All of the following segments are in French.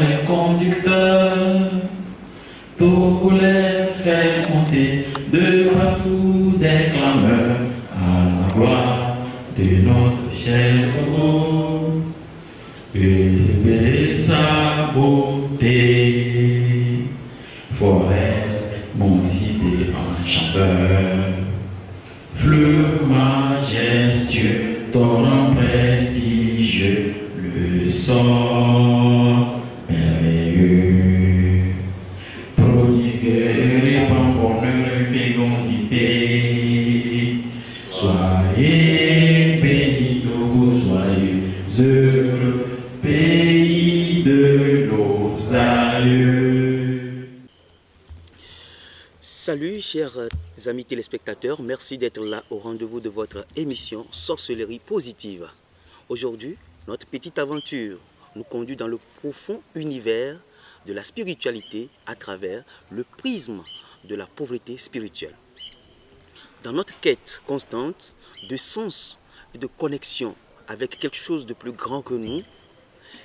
les conducteurs, tous les faire monter de partout des clameurs à la gloire de notre cher Togo. Élever sa beauté, forêt, mon cité enchanteur, fleuve majestueux, torrent prestigieux, le sort merveilleux, prodigue, répand bonheur, fécondité. Soyez bénis, Togo, soyez heureux, pays de nos aïeux. Salut chers amis téléspectateurs, merci d'être là au rendez-vous de votre émission Sorcellerie Positive. Aujourd'hui, notre petite aventure nous conduit dans le profond univers de la spiritualité à travers le prisme de la pauvreté spirituelle. Dans notre quête constante de sens et de connexion avec quelque chose de plus grand que nous,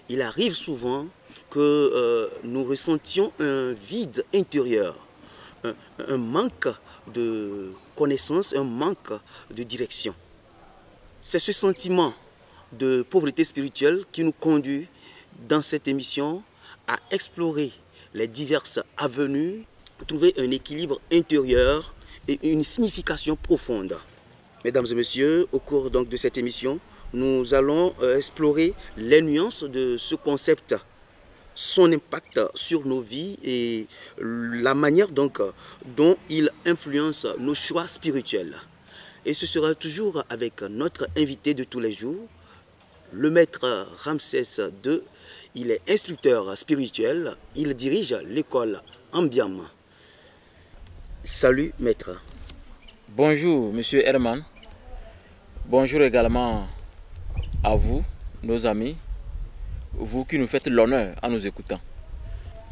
il arrive souvent que nous ressentions un vide intérieur, un manque de connaissance, un manque de direction. C'est ce sentiment de pauvreté spirituelle qui nous conduit dans cette émission à explorer les diverses avenues, trouver un équilibre intérieur et une signification profonde. Mesdames et messieurs, au cours donc de cette émission, nous allons explorer les nuances de ce concept, son impact sur nos vies et la manière donc dont il influence nos choix spirituels. Et ce sera toujours avec notre invité de tous les jours, le maître Ramsès II. Il est instructeur spirituel, il dirige l'école Ambiam. Salut maître. Bonjour monsieur Herman. Bonjour également à vous, nos amis, vous qui nous faites l'honneur en nous écoutant.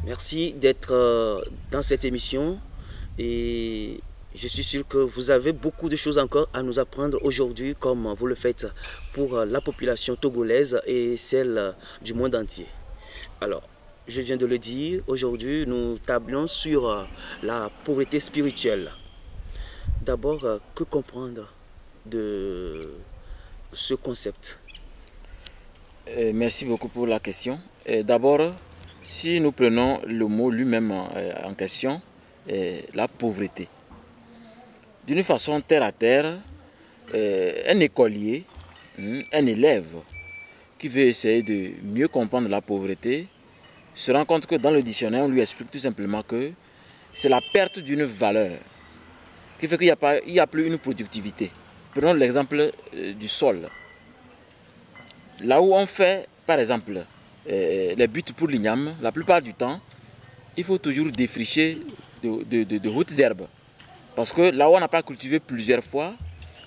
Merci d'être dans cette émission et je suis sûr que vous avez beaucoup de choses encore à nous apprendre aujourd'hui comme vous le faites pour la population togolaise et celle du monde entier. Alors, je viens de le dire, aujourd'hui nous tablons sur la pauvreté spirituelle. D'abord, que comprendre de ce concept? Merci beaucoup pour la question. D'abord, si nous prenons le mot lui-même en question, la pauvreté. D'une façon terre à terre, un écolier, un élève qui veut essayer de mieux comprendre la pauvreté, se rend compte que dans le dictionnaire, on lui explique tout simplement que c'est la perte d'une valeur, qui fait qu'il n'y a plus une productivité. Prenons l'exemple du sol. Là où on fait, par exemple, les buts pour l'igname, la plupart du temps, il faut toujours défricher de hautes herbes. Parce que là où on n'a pas cultivé plusieurs fois,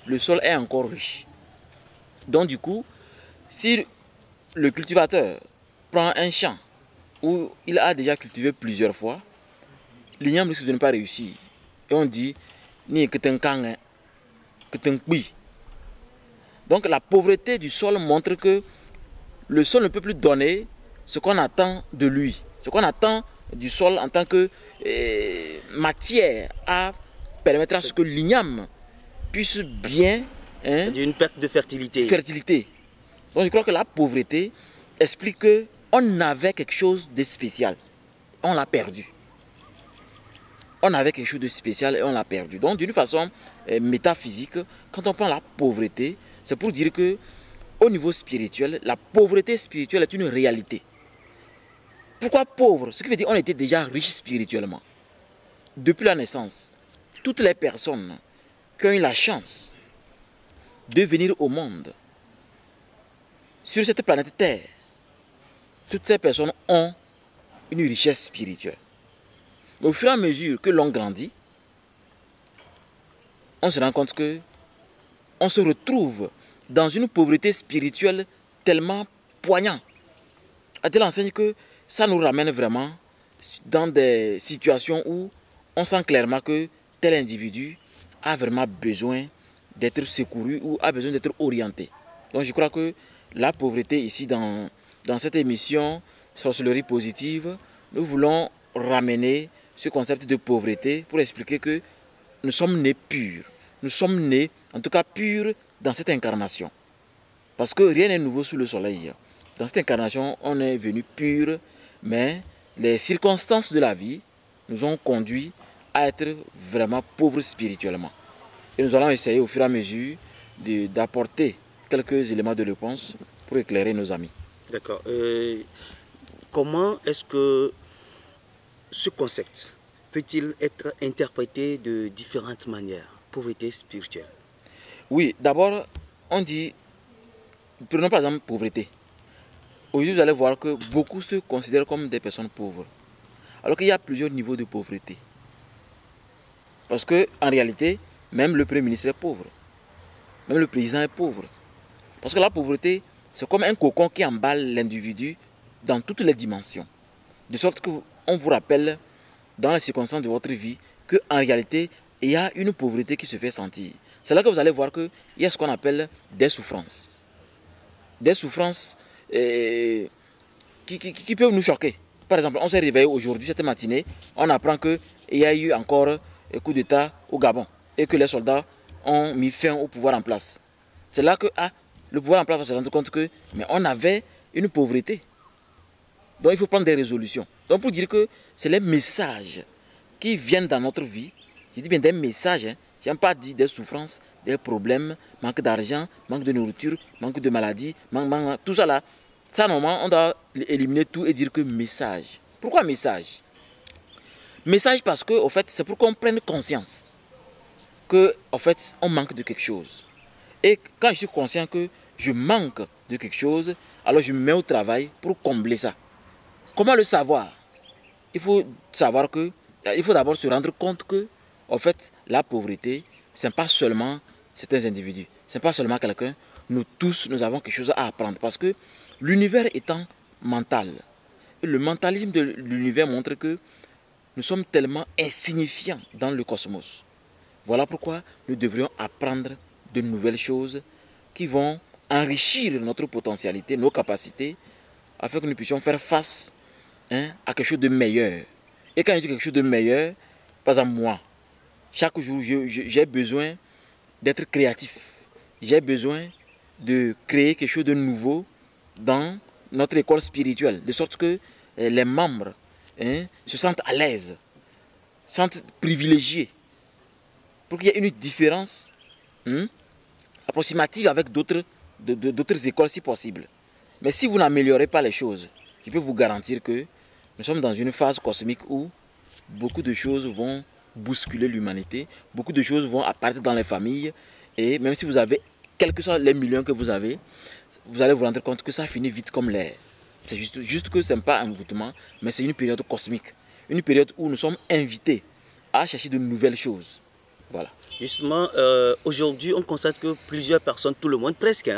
le sol est encore riche. Donc du coup, si le cultivateur prend un champ où il a déjà cultivé plusieurs fois, l'igname risque de ne pas réussir. Et on dit, ni que t'en kange, que t'en kui. Donc la pauvreté du sol montre que le sol ne peut plus donner ce qu'on attend de lui, ce qu'on attend du sol en tant que matière à permettre à ce que l'igname puisse bien... une perte de fertilité. Donc je crois que la pauvreté explique qu'on avait quelque chose de spécial, on l'a perdu. On avait quelque chose de spécial et on l'a perdu. Donc d'une façon métaphysique, quand on prend la pauvreté, c'est pour dire que au niveau spirituel, la pauvreté spirituelle est une réalité. Pourquoi pauvre? Ce qui veut dire qu'on était déjà riche spirituellement. Depuis la naissance, toutes les personnes qui ont eu la chance de venir au monde, sur cette planète Terre, toutes ces personnes ont une richesse spirituelle. Mais au fur et à mesure que l'on grandit, on se rend compte que on se retrouve dans une pauvreté spirituelle tellement poignante, à telle enseigne que ça nous ramène vraiment dans des situations où on sent clairement que tel individu a vraiment besoin d'être secouru ou a besoin d'être orienté. Donc je crois que la pauvreté ici dans cette émission sorcellerie positive, nous voulons ramener ce concept de pauvreté pour expliquer que nous sommes nés purs. Nous sommes nés, en tout cas purs, dans cette incarnation. Parce que rien n'est nouveau sous le soleil. Dans cette incarnation, on est venu pur, mais les circonstances de la vie nous ont conduits à être vraiment pauvres spirituellement. Et nous allons essayer au fur et à mesure d'apporter quelques éléments de réponse pour éclairer nos amis. D'accord. Comment est-ce que ce concept peut-il être interprété de différentes manières, pauvreté spirituelle? Oui, d'abord, on dit, prenons par exemple pauvreté. Aujourd'hui, vous allez voir que beaucoup se considèrent comme des personnes pauvres. Alors qu'il y a plusieurs niveaux de pauvreté. Parce qu'en réalité, même le Premier ministre est pauvre. Même le président est pauvre. Parce que la pauvreté, c'est comme un cocon qui emballe l'individu dans toutes les dimensions. De sorte qu'on vous rappelle, dans les circonstances de votre vie, qu'en réalité, il y a une pauvreté qui se fait sentir. C'est là que vous allez voir qu'il y a ce qu'on appelle des souffrances. Des souffrances qui peuvent nous choquer. Par exemple, on s'est réveillé aujourd'hui, cette matinée, on apprend qu'il y a eu encore un coup d'État au Gabon et que les soldats ont mis fin au pouvoir en place. C'est là que le pouvoir en place va se rendre compte que mais on avait une pauvreté. Donc il faut prendre des résolutions. Donc pour dire que c'est les messages qui viennent dans notre vie, je dis bien des messages, hein. Je n'aime pas dire des souffrances, des problèmes, manque d'argent, manque de nourriture, manque de maladie, tout ça là. Ça normalement on doit éliminer tout et dire que message. Pourquoi message? Message parce que au fait, c'est pour qu'on prenne conscience que en fait, on manque de quelque chose. Et quand je suis conscient que je manque de quelque chose, alors je me mets au travail pour combler ça. Comment le savoir? Il faut savoir que, il faut d'abord se rendre compte que, en fait, la pauvreté, ce n'est pas seulement certains individus, ce n'est pas seulement quelqu'un. Nous tous, nous avons quelque chose à apprendre parce que l'univers étant mental, et le mentalisme de l'univers montre que nous sommes tellement insignifiants dans le cosmos. Voilà pourquoi nous devrions apprendre de nouvelles choses qui vont enrichir notre potentialité, nos capacités, afin que nous puissions faire face à quelque chose de meilleur. Et quand je dis quelque chose de meilleur, par exemple moi, chaque jour j'ai besoin d'être créatif. J'ai besoin de créer quelque chose de nouveau dans notre école spirituelle, de sorte que les membres se sentent à l'aise, se sentent privilégiés, pour qu'il y ait une différence approximative avec d'autres écoles si possible. Mais si vous n'améliorez pas les choses, je peux vous garantir que nous sommes dans une phase cosmique où beaucoup de choses vont bousculer l'humanité, beaucoup de choses vont apparaître dans les familles, et même si vous avez, quels que soient les millions que vous avez, vous allez vous rendre compte que ça finit vite comme l'air. C'est juste que ce n'est pas un envoûtement, mais c'est une période cosmique, une période où nous sommes invités à chercher de nouvelles choses. Voilà. Justement, aujourd'hui, on constate que plusieurs personnes, tout le monde presque,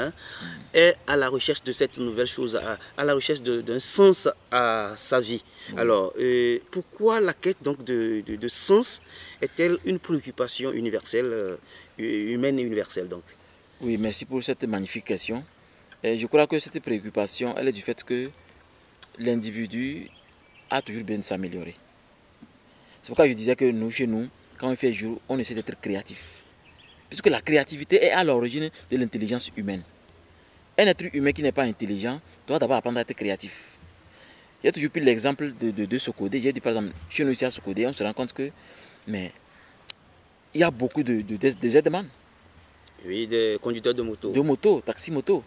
est à la recherche de cette nouvelle chose, à la recherche d'un sens à sa vie. Alors, pourquoi la quête donc, de sens est-elle une préoccupation universelle, humaine et universelle donc? Oui, merci pour cette magnifique question. Et je crois que cette préoccupation, elle est du fait que l'individu a toujours besoin de s'améliorer. C'est pourquoi je disais que nous, chez nous, quand on fait jour, on essaie d'être créatif. Puisque la créativité est à l'origine de l'intelligence humaine. Un être humain qui n'est pas intelligent doit d'abord apprendre à être créatif. J'ai toujours pris l'exemple de Socodé. J'ai dit par exemple, chez nous ici à Socodé, on se rend compte que il y a beaucoup de Z-man. Oui, des conducteurs de moto. De moto, taxi-moto.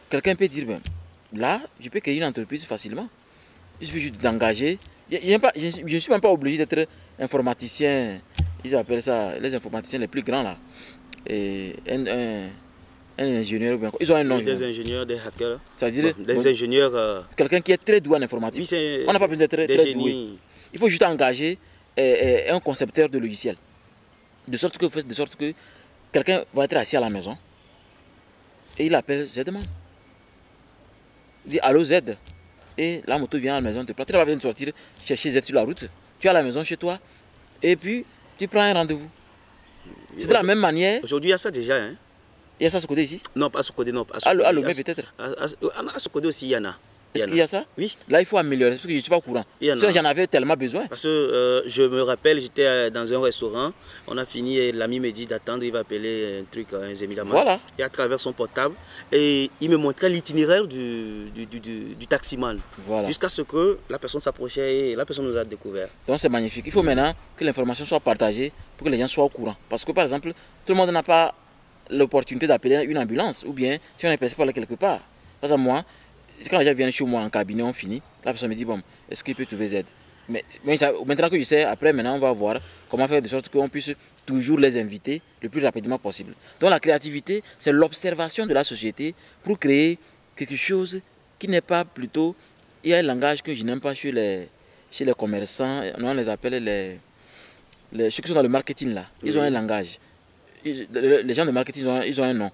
Quelqu'un peut dire, ben, là, je peux créer une entreprise facilement. Il suffit juste d'engager. Je ne suis même pas obligé d'être informaticien. Ils appellent ça les informaticiens les plus grands là. Et un ingénieur, ils ont un nom. Des ingénieurs, des hackers. C'est-à-dire des ingénieurs. Quelqu'un qui est très doué en informatique. Oui, on n'a pas besoin d'être très doué. Il faut juste engager un concepteur de logiciel. De sorte que quelqu'un va être assis à la maison et il appelle Z-man. Il dit allô Z. Et la moto vient à la maison te prendre. Tu n'as pas besoin de sortir chercher Z sur la route. Tu es à la maison chez toi. Et puis tu prends un rendez-vous. De la même manière. Aujourd'hui, il y a ça déjà. Hein? Il y a ça à ce côté ici? Non, pas à ce côté, non. À Lomé peut-être. À ce côté aussi, il y en a. Est-ce qu'il y a ça? Oui. Là, il faut améliorer, parce que je ne suis pas au courant. Sinon, j'en avais tellement besoin. Parce que je me rappelle, j'étais dans un restaurant, on a fini et l'ami me dit d'attendre, il va appeler un truc, un Zémidama. Voilà. Et à travers son portable, et il me montrait l'itinéraire du taximan. Voilà. Jusqu'à ce que la personne s'approchait et la personne nous a découvert. Donc c'est magnifique. Il faut maintenant que l'information soit partagée pour que les gens soient au courant. Parce que par exemple, tout le monde n'a pas l'opportunité d'appeler une ambulance ou bien si on est pressé pour aller quelque part. Par exemple, moi, quand les gens viennent chez moi en cabinet, on finit, la personne me dit, bon, est-ce qu'il peut trouver Z? Mais maintenant que je sais, après, maintenant, on va voir comment faire de sorte qu'on puisse toujours les inviter le plus rapidement possible. Donc la créativité, c'est l'observation de la société pour créer quelque chose qui n'est pas plutôt... Il y a un langage que je n'aime pas chez les commerçants, on les appelle ceux qui sont dans le marketing là. Ils ont un langage. Les gens de marketing, ils ont un nom.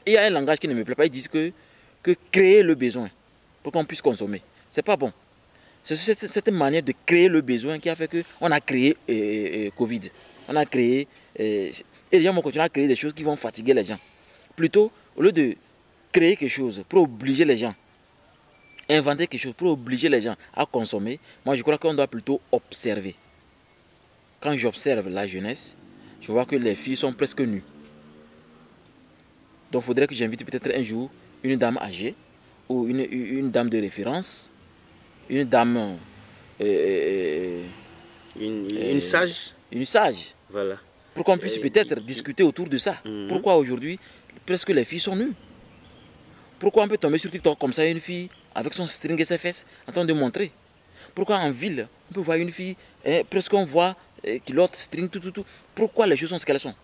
Il y a un langage qui ne me plaît pas, ils disent que créer le besoin pour qu'on puisse consommer. C'est pas bon. C'est cette manière de créer le besoin qui a fait qu'on a créé Covid. On a créé... et les gens vont continuer à créer des choses qui vont fatiguer les gens. Plutôt, au lieu de créer quelque chose pour obliger les gens, inventer quelque chose pour obliger les gens à consommer, moi je crois qu'on doit plutôt observer. Quand j'observe la jeunesse, je vois que les filles sont presque nues. Donc il faudrait que j'invite peut-être un jour une dame âgée ou une dame de référence, une dame... une sage. Une sage. Voilà. Pour qu'on puisse peut-être discuter autour de ça. Pourquoi aujourd'hui, presque les filles sont nues? Pourquoi on peut tomber sur TikTok comme ça, une fille avec son string et ses fesses en train de montrer? Pourquoi en ville, on peut voir une fille, presque on voit culotte, string, tout. Pourquoi les choses sont ce qu'elles sont?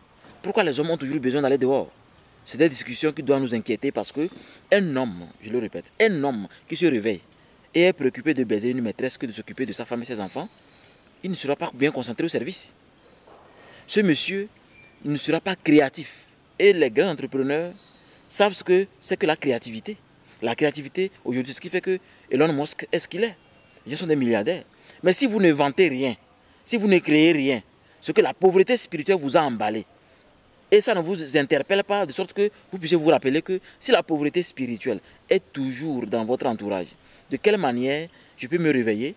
Pourquoi les hommes ont toujours besoin d'aller dehors? C'est des discussions qui doivent nous inquiéter parce que un homme, je le répète, un homme qui se réveille et est préoccupé de baiser une maîtresse que de s'occuper de sa femme et ses enfants, il ne sera pas bien concentré au service. Ce monsieur ne sera pas créatif. Et les grands entrepreneurs savent ce que c'est que la créativité. La créativité, aujourd'hui, ce qui fait que Elon Musk est ce qu'il est. Les gens sont des milliardaires. Mais si vous ne vantez rien, si vous ne créez rien, ce que la pauvreté spirituelle vous a emballé, et ça ne vous interpelle pas de sorte que vous puissiez vous rappeler que si la pauvreté spirituelle est toujours dans votre entourage, de quelle manière je peux me réveiller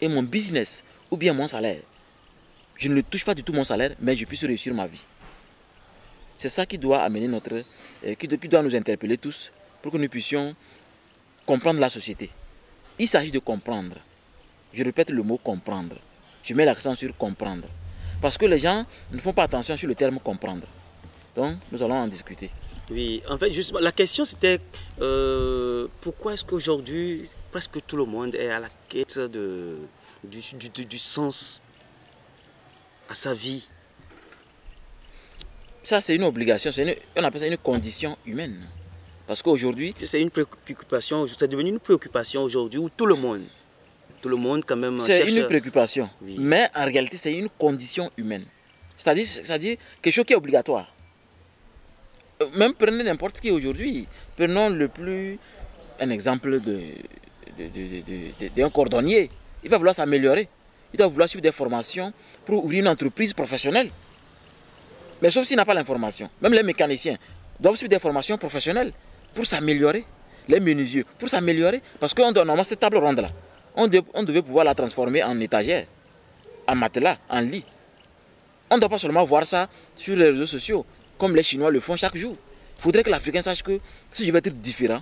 et mon business ou bien mon salaire, je ne le touche pas du tout mon salaire, mais je puisse réussir ma vie. C'est ça qui doit amener qui doit nous interpeller tous pour que nous puissions comprendre la société. Il s'agit de comprendre. Je répète le mot comprendre. Je mets l'accent sur comprendre. Parce que les gens ne font pas attention sur le terme comprendre. Donc, nous allons en discuter. Oui, en fait, justement, la question c'était pourquoi est-ce qu'aujourd'hui, presque tout le monde est à la quête du sens à sa vie? Ça, c'est une obligation, on appelle ça une condition humaine. Parce qu'aujourd'hui... C'est une préoccupation, c'est devenu une préoccupation aujourd'hui où tout le monde quand même... C'est une préoccupation, oui. Mais en réalité, c'est une condition humaine. C'est-à-dire quelque chose qui est obligatoire. Même prenez n'importe qui aujourd'hui. Prenons un exemple d'un cordonnier. Il va vouloir s'améliorer. Il doit vouloir suivre des formations pour ouvrir une entreprise professionnelle. Mais sauf s'il n'a pas l'information. Même les mécaniciens doivent suivre des formations professionnelles pour s'améliorer. Les menuisiers, pour s'améliorer. Parce que normalement, cette table ronde-là, on devait pouvoir la transformer en étagère, en matelas, en lit. On ne doit pas seulement voir ça sur les réseaux sociaux, comme les Chinois le font chaque jour. Il faudrait que l'Africain sache que si je veux être différent,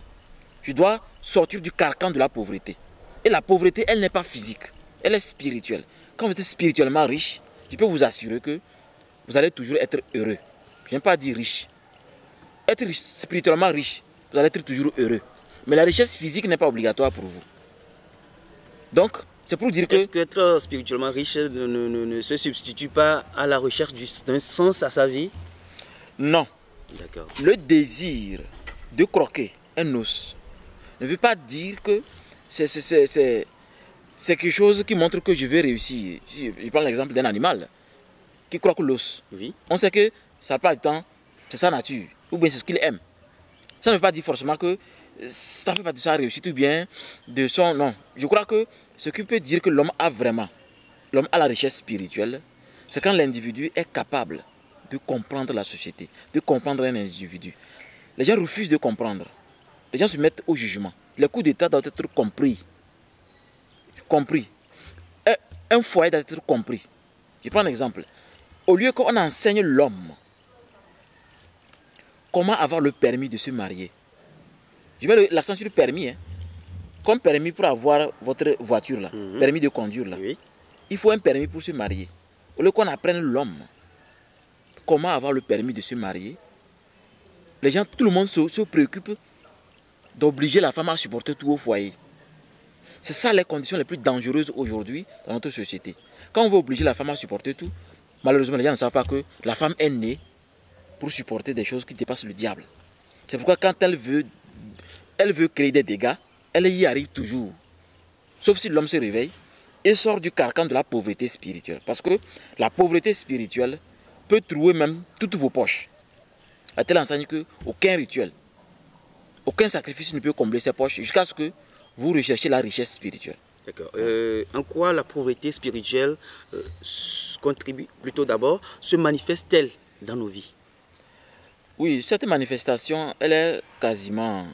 je dois sortir du carcan de la pauvreté. Et la pauvreté, elle n'est pas physique, elle est spirituelle. Quand vous êtes spirituellement riche, je peux vous assurer que vous allez toujours être heureux. Je n'aime pas dire riche. Être spirituellement riche, vous allez être toujours heureux. Mais la richesse physique n'est pas obligatoire pour vous. Donc, c'est pour dire que... Est-ce qu'être spirituellement riche ne se substitue pas à la recherche d'un sens à sa vie? Non. D'accord. Le désir de croquer un os ne veut pas dire que c'est quelque chose qui montre que je vais réussir. Je prends l'exemple d'un animal qui croque l'os. Oui. On sait que ça part du temps, c'est sa nature, ou bien c'est ce qu'il aime. Ça ne veut pas dire forcément que ça ne fait pas de sa réussite ou bien de son... Non, je crois que ce qui peut dire que l'homme a la richesse spirituelle, c'est quand l'individu est capable de comprendre la société, de comprendre un individu. Les gens refusent de comprendre. Les gens se mettent au jugement. Les coups d'État doivent être compris. Compris. Un foyer doit être compris. Je prends un exemple. Au lieu qu'on enseigne l'homme comment avoir le permis de se marier. Je mets l'accent sur le permis. Hein. Comme permis pour avoir votre voiture là, permis de conduire là. Oui. Il faut un permis pour se marier. Au lieu qu'on apprenne l'homme comment avoir le permis de se marier, les gens, tout le monde se préoccupe d'obliger la femme à supporter tout au foyer. C'est ça les conditions les plus dangereuses aujourd'hui dans notre société. Quand on veut obliger la femme à supporter tout, malheureusement les gens ne savent pas que la femme est née pour supporter des choses qui dépassent le diable. C'est pourquoi quand elle veut créer des dégâts, elle y arrive toujours. Sauf si l'homme se réveille et sort du carcan de la pauvreté spirituelle. Parce que la pauvreté spirituelle peut trouer même toutes vos poches. À telle enseigne qu'aucun rituel, aucun sacrifice ne peut combler ses poches jusqu'à ce que vous recherchez la richesse spirituelle. D'accord. En quoi la pauvreté spirituelle contribue, plutôt d'abord, se manifeste-t-elle dans nos vies? Oui, cette manifestation, elle est quasiment...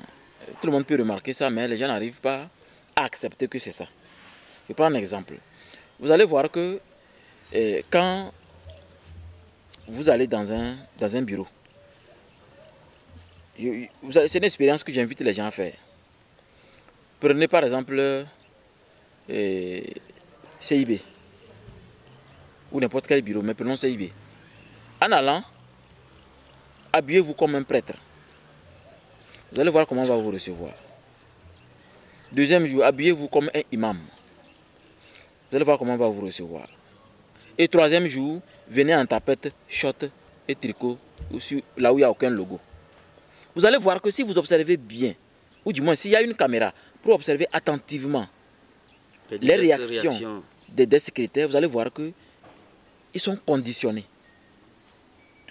Tout le monde peut remarquer ça, mais les gens n'arrivent pas à accepter que c'est ça. Je prends un exemple. Vous allez voir que quand vous allez dans un bureau, c'est une expérience que j'invite les gens à faire. Prenez par exemple CIB ou n'importe quel bureau, mais prenons CIB. En allant, habillez-vous comme un prêtre. Vous allez voir comment on va vous recevoir. Deuxième jour, habillez-vous comme un imam. Vous allez voir comment on va vous recevoir. Et troisième jour, venez en tapette, short et tricot, là où il n'y a aucun logo. Vous allez voir que si vous observez bien, ou du moins s'il y a une caméra, pour observer attentivement les réactions des secrétaires, vous allez voir qu'ils sont conditionnés.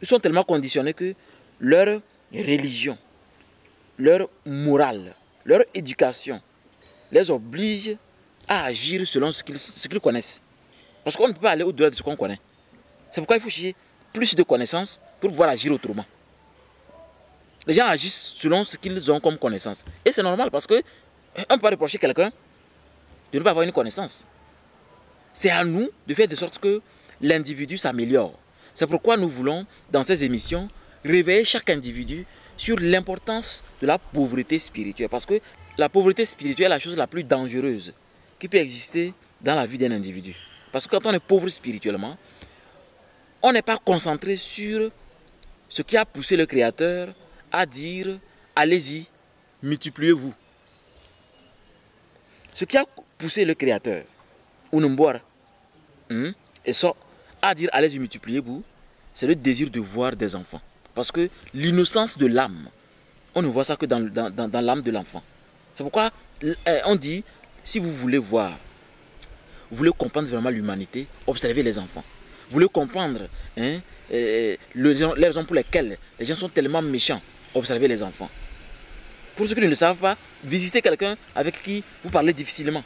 Ils sont tellement conditionnés que leur religion, leur morale, leur éducation les oblige à agir selon ce qu'ils connaissent. Parce qu'on ne peut pas aller au-delà de ce qu'on connaît. C'est pourquoi il faut chercher plus de connaissances pour pouvoir agir autrement. Les gens agissent selon ce qu'ils ont comme connaissance. Et c'est normal parce que on ne peut pas reprocher quelqu'un de ne pas avoir une connaissance. C'est à nous de faire de sorte que l'individu s'améliore. C'est pourquoi nous voulons, dans ces émissions, réveiller chaque individu sur l'importance de la pauvreté spirituelle. Parce que la pauvreté spirituelle est la chose la plus dangereuse qui peut exister dans la vie d'un individu. Parce que quand on est pauvre spirituellement, on n'est pas concentré sur ce qui a poussé le Créateur à dire « allez-y, multipliez-vous ». Ce qui a poussé le Créateur, Unumboar, et ça, à dire « allez-y, multipliez-vous », c'est le désir de voir des enfants. Parce que l'innocence de l'âme, on ne voit ça que dans l'âme de l'enfant. C'est pourquoi on dit, si vous voulez voir, vous voulez comprendre vraiment l'humanité, observez les enfants. Vous voulez comprendre les raisons pour lesquelles les gens sont tellement méchants, observez les enfants. Pour ceux qui ne le savent pas, visitez quelqu'un avec qui vous parlez difficilement.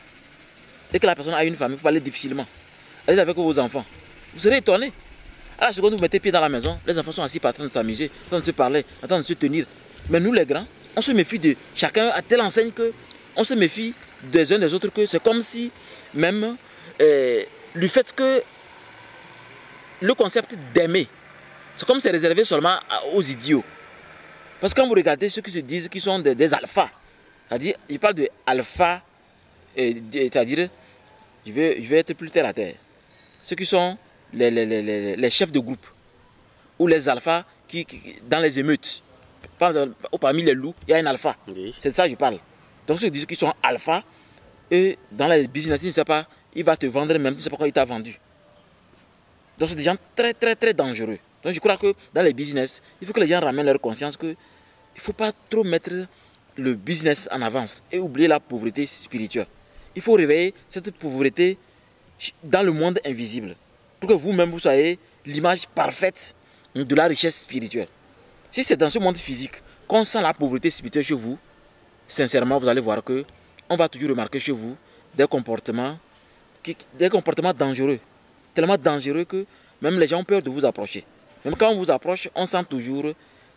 Dès que la personne a une famille, vous parlez difficilement. Allez avec vos enfants. Vous serez étonné. À la seconde où vous mettez pied dans la maison, les enfants sont assis en train de s'amuser, en train de se parler, en train de se tenir. Mais nous les grands, on se méfie de chacun à telle enseigne que on se méfie des uns des autres, que c'est comme si même le fait que le concept d'aimer, c'est comme si c'est réservé seulement aux idiots. Parce que quand vous regardez ceux qui se disent qu'ils sont des alphas, c'est-à-dire, je parle de alpha, c'est-à-dire, je vais être plus terre à terre. Ceux qui sont les chefs de groupe, ou les alphas qui dans les émeutes. Parmi les loups, il y a un alpha. Oui. C'est de ça que je parle. Donc ceux qui disent qu'ils sont alpha, et dans les business, il ne sait pas, il va te vendre même, tu ne sais pas quand il t'a vendu. Donc c'est des gens très très très dangereux. Donc je crois que dans les business, il faut que les gens ramènent leur conscience qu'il ne faut pas trop mettre le business en avance et oublier la pauvreté spirituelle. Il faut réveiller cette pauvreté dans le monde invisible pour que vous-même vous soyez l'image parfaite de la richesse spirituelle. Si c'est dans ce monde physique qu'on sent la pauvreté spirituelle chez vous, sincèrement vous allez voir que on va toujours remarquer chez vous des comportements dangereux. Tellement dangereux que même les gens ont peur de vous approcher. Même quand on vous approche, on sent toujours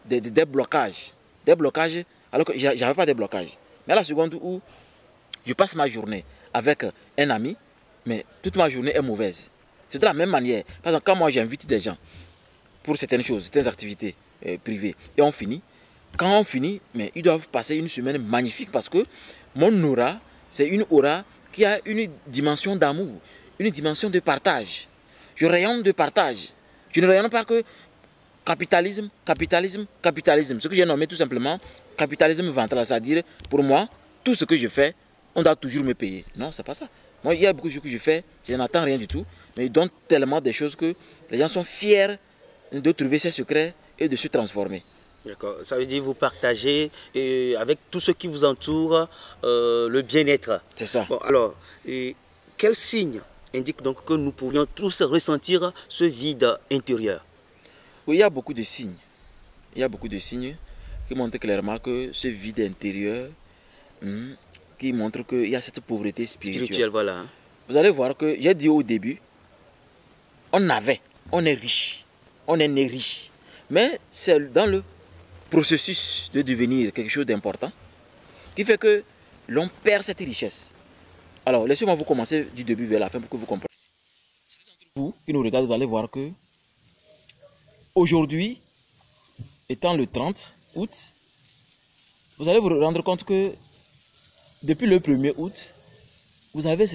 des blocages. Des blocages, alors que j'avais pas de blocages. Mais à la seconde où je passe ma journée avec un ami, mais toute ma journée est mauvaise. C'est de la même manière. Par exemple, quand moi j'invite des gens pour certaines choses, certaines activités privées, et on finit, quand on finit, mais ils doivent passer une semaine magnifique parce que mon aura, c'est une aura qui a une dimension d'amour, une dimension de partage. Je rayonne de partage. Je ne rayonne pas que capitalisme, capitalisme, capitalisme. Ce que j'ai nommé tout simplement capitalisme ventral, c'est-à-dire pour moi, tout ce que je fais, on doit toujours me payer. Non, c'est pas ça. Moi, il y a beaucoup de choses que je fais, je n'attends rien du tout, mais ils donnent tellement des choses que les gens sont fiers de trouver ces secrets et de se transformer. D'accord. Ça veut dire vous partagez avec tous ceux qui vous entourent le bien-être. C'est ça. Bon, alors, quel signe indique donc que nous pourrions tous ressentir ce vide intérieur? Oui, il y a beaucoup de signes. Il y a beaucoup de signes qui montrent clairement que ce vide intérieur, qui montre qu'il y a cette pauvreté spirituelle. Voilà. Vous allez voir que j'ai dit au début, on est riche, on est né riche. Mais c'est dans le processus de devenir quelque chose d'important qui fait que l'on perd cette richesse. Alors, laissez-moi vous commencer du début vers la fin pour que vous compreniez. Vous qui nous regardez, vous allez voir que aujourd'hui, étant le 30 août, vous allez vous rendre compte que depuis le 1er août, vous avez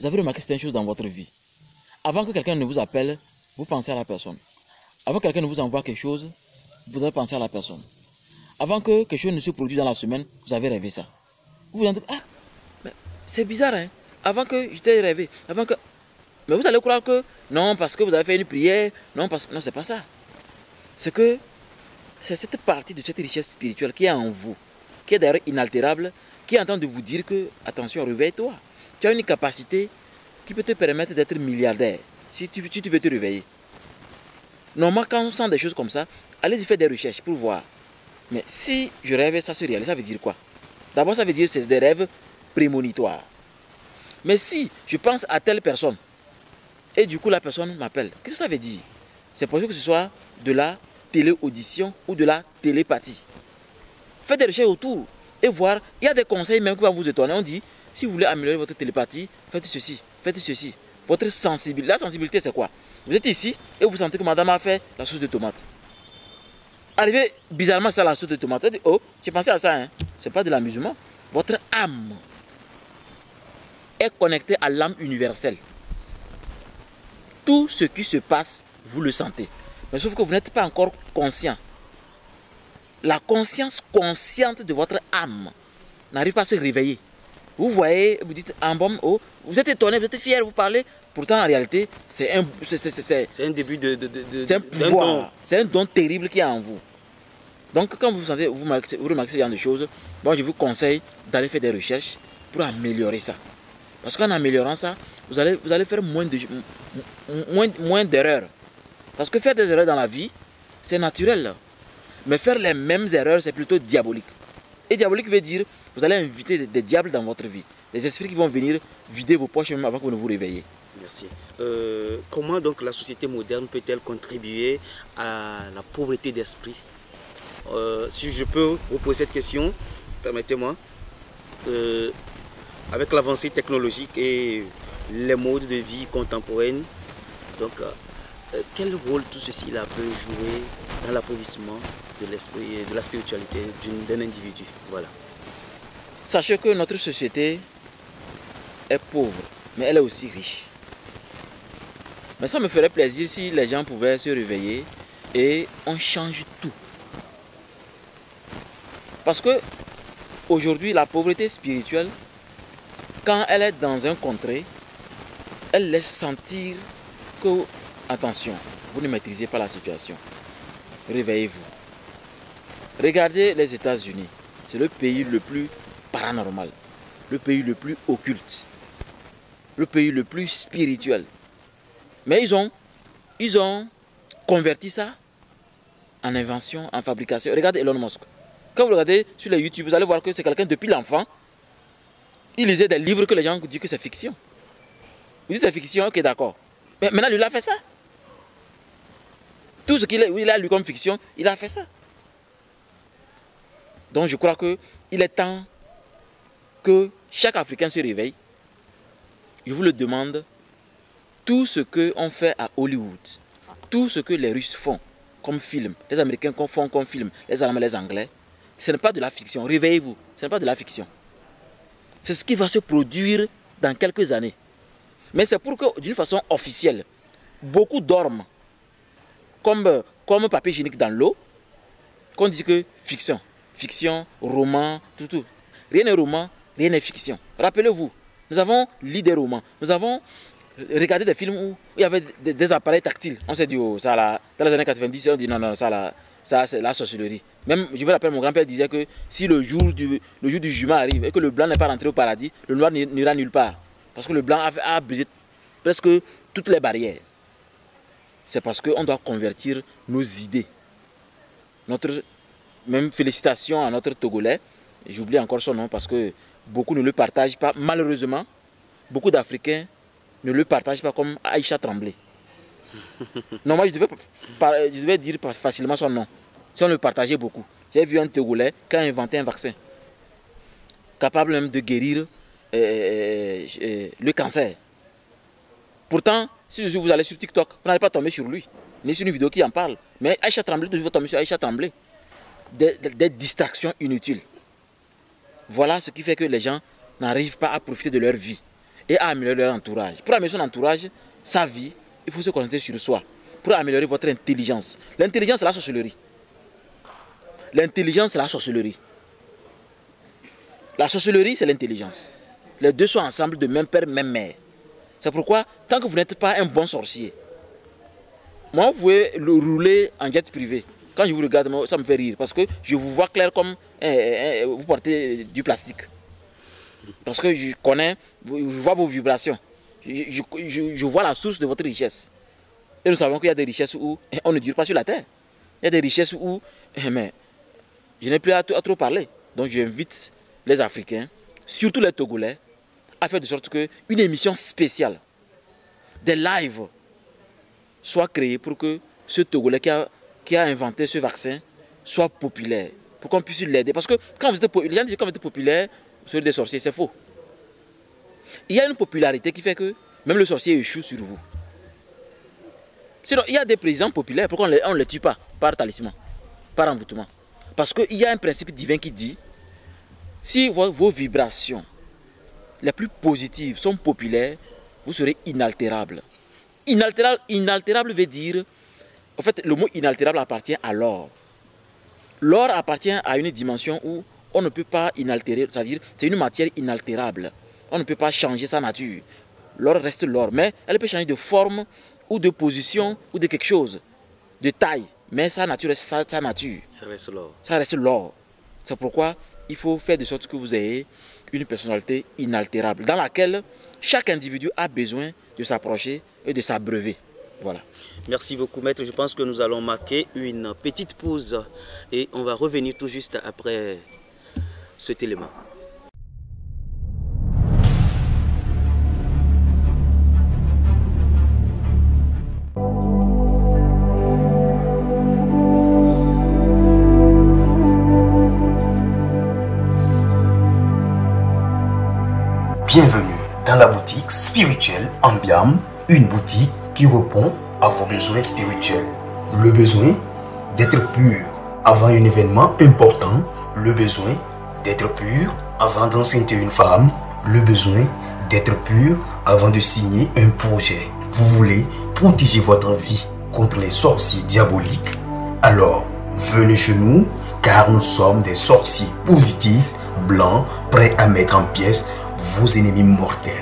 remarqué certaines choses dans votre vie. Avant que quelqu'un ne vous appelle, vous pensez à la personne. Avant que quelqu'un ne vous envoie quelque chose, vous avez pensé à la personne. Avant que quelque chose ne se produise dans la semaine, vous avez rêvé ça. Vous vous dites, ah, mais c'est bizarre, hein. Avant que je t'ai rêvé, mais vous allez croire que non, parce que vous avez fait une prière, non, c'est pas ça. C'est que c'est cette partie de cette richesse spirituelle qui est en vous, qui est d'ailleurs inaltérable, qui est en train de vous dire que, attention, réveille-toi. Tu as une capacité qui peut te permettre d'être milliardaire, si tu veux te réveiller. Normalement, quand on sent des choses comme ça, allez-y faire des recherches pour voir. Mais si je rêve, ça se réalise, ça veut dire quoi? D'abord, ça veut dire que c'est des rêves prémonitoires. Mais si je pense à telle personne, et du coup la personne m'appelle, qu'est-ce que ça veut dire? C'est possible que ce soit de la téléaudition ou de la télépathie. Faites des recherches autour et voir. Il y a des conseils même qui vont vous étonner. On dit, si vous voulez améliorer votre télépathie, faites ceci, faites ceci. Votre sensibilité, la sensibilité c'est quoi? Vous êtes ici et vous sentez que madame a fait la sauce de tomate. Arrivé bizarrement ça la sauce de tomate. Vous dites, oh, j'ai pensé à ça, hein. C'est pas de l'amusement. Votre âme est connectée à l'âme universelle. Tout ce qui se passe, vous le sentez. Mais sauf que vous n'êtes pas encore conscient. La conscience consciente de votre âme n'arrive pas à se réveiller. Vous voyez, vous dites en bon, oh, vous êtes étonné, vous êtes fier, vous parlez. Pourtant, en réalité, c'est un début c'est un pouvoir. C'est un don terrible qui est en vous. Donc, quand vous sentez, vous remarquez ce genre de choses, moi, je vous conseille d'aller faire des recherches pour améliorer ça. Parce qu'en améliorant ça, vous allez faire moins d'erreurs. Parce que faire des erreurs dans la vie, c'est naturel. Mais faire les mêmes erreurs, c'est plutôt diabolique. Et diabolique veut dire, vous allez inviter des diables dans votre vie. Des esprits qui vont venir vider vos poches même avant que vous ne vous réveillez. Merci. Comment donc la société moderne peut-elle contribuer à la pauvreté d'esprit? Si je peux vous poser cette question, permettez-moi. Avec l'avancée technologique et les modes de vie contemporains, donc quel rôle tout ceci là peut jouer dans l'appauvrissement de l'esprit et de la spiritualité d'un individu? Voilà. Sachez que notre société est pauvre, mais elle est aussi riche. Mais ça me ferait plaisir si les gens pouvaient se réveiller et on change tout. Parce que aujourd'hui, la pauvreté spirituelle, quand elle est dans un contrée, elle laisse sentir que, attention, vous ne maîtrisez pas la situation. Réveillez-vous. Regardez les États-Unis. C'est le pays le plus paranormal, le pays le plus occulte, le pays le plus spirituel. Mais ils ont converti ça en invention, en fabrication. Regardez Elon Musk. Quand vous regardez sur les YouTube, vous allez voir que c'est quelqu'un depuis l'enfant. Il lisait des livres que les gens disent que c'est fiction. Vous dites c'est fiction, ok d'accord. Mais maintenant, lui, il a fait ça. Tout ce qu'il a lu comme fiction, il a fait ça. Donc je crois qu'il est temps que chaque Africain se réveille. Je vous le demande, tout ce qu'on fait à Hollywood, tout ce que les Russes font comme film, les Américains font comme film, les Allemands, les Anglais, ce n'est pas de la fiction. Réveillez-vous, ce n'est pas de la fiction. C'est ce qui va se produire dans quelques années. Mais c'est pour que, d'une façon officielle, beaucoup dorment comme papier hygiénique dans l'eau, qu'on dit que fiction, fiction, roman, tout. Rien n'est roman, rien n'est fiction. Rappelez-vous, nous avons lu des romans, nous avons regardé des films où il y avait des appareils tactiles. On s'est dit, oh, ça là, dans les années 90, on dit non, ça là, ça c'est la sorcellerie. Même, je me rappelle, mon grand-père disait que si le jour du jugement arrive et que le blanc n'est pas rentré au paradis, le noir n'ira nulle part. Parce que le blanc a brisé presque toutes les barrières. C'est parce qu'on doit convertir nos idées. Même félicitations à notre Togolais, j'oublie encore son nom parce que beaucoup ne le partagent pas. Malheureusement, beaucoup d'Africains ne le partagent pas comme Aïcha Tremblay. Non, moi je devais dire facilement son nom. Si on le partageait beaucoup. J'ai vu un Togolais qui a inventé un vaccin capable même de guérir le cancer. Pourtant, si vous allez sur TikTok, vous n'allez pas tomber sur lui, ni sur une vidéo qui en parle. Mais Aïcha Tremblay, toujours tomber sur Aïcha Tremblay. Des distractions inutiles. Voilà ce qui fait que les gens n'arrivent pas à profiter de leur vie et à améliorer leur entourage. Pour améliorer son entourage, sa vie, il faut se concentrer sur soi. Pour améliorer votre intelligence. L'intelligence, c'est la sorcellerie. L'intelligence, c'est la sorcellerie. La sorcellerie, c'est l'intelligence. Les deux sont ensemble de même père, même mère. C'est pourquoi, tant que vous n'êtes pas un bon sorcier, moi, vous pouvez le rouler en jet privé. Quand je vous regarde, ça me fait rire. Parce que je vous vois clair comme vous portez du plastique. Parce que je connais, je vois vos vibrations. Je vois la source de votre richesse. Et nous savons qu'il y a des richesses où on ne dure pas sur la terre. Il y a des richesses où, mais je n'ai plus à trop parler. Donc j'invite les Africains, surtout les Togolais, à faire de sorte qu'une émission spéciale, des lives, soit créée pour que ce Togolais qui a inventé ce vaccin soit populaire, pour qu'on puisse l'aider. Parce que quand vous êtes populaire, vous serez des sorciers, c'est faux. Il y a une popularité qui fait que même le sorcier échoue sur vous. Sinon, il y a des présidents populaires, pourquoi on ne les tue pas par talisman, par envoûtement? Parce qu'il y a un principe divin qui dit, si vos vibrations les plus positives sont populaires, vous serez inaltérable. Inaltérable veut dire, en fait, le mot inaltérable appartient à l'or. L'or appartient à une dimension où on ne peut pas inaltérer, c'est-à-dire c'est une matière inaltérable. On ne peut pas changer sa nature. L'or reste l'or, mais elle peut changer de forme ou de position ou de quelque chose, de taille. Mais sa nature reste sa nature. Ça reste l'or. Ça reste l'or. C'est pourquoi il faut faire de sorte que vous ayez une personnalité inaltérable, dans laquelle chaque individu a besoin de s'approcher et de s'abreuver. Voilà. Merci beaucoup, maître. Je pense que nous allons marquer une petite pause et on va revenir tout juste après cet élément. Bienvenue dans la boutique spirituelle Ambiam, une boutique qui répond à vos besoins spirituels. Le besoin d'être pur avant un événement important, le besoin d'être pur avant d'enceinte une femme, le besoin d'être pur avant de signer un projet. Vous voulez protéger votre vie contre les sorciers diaboliques? Alors, venez chez nous car nous sommes des sorciers positifs, blancs, prêts à mettre en pièces vos ennemis mortels.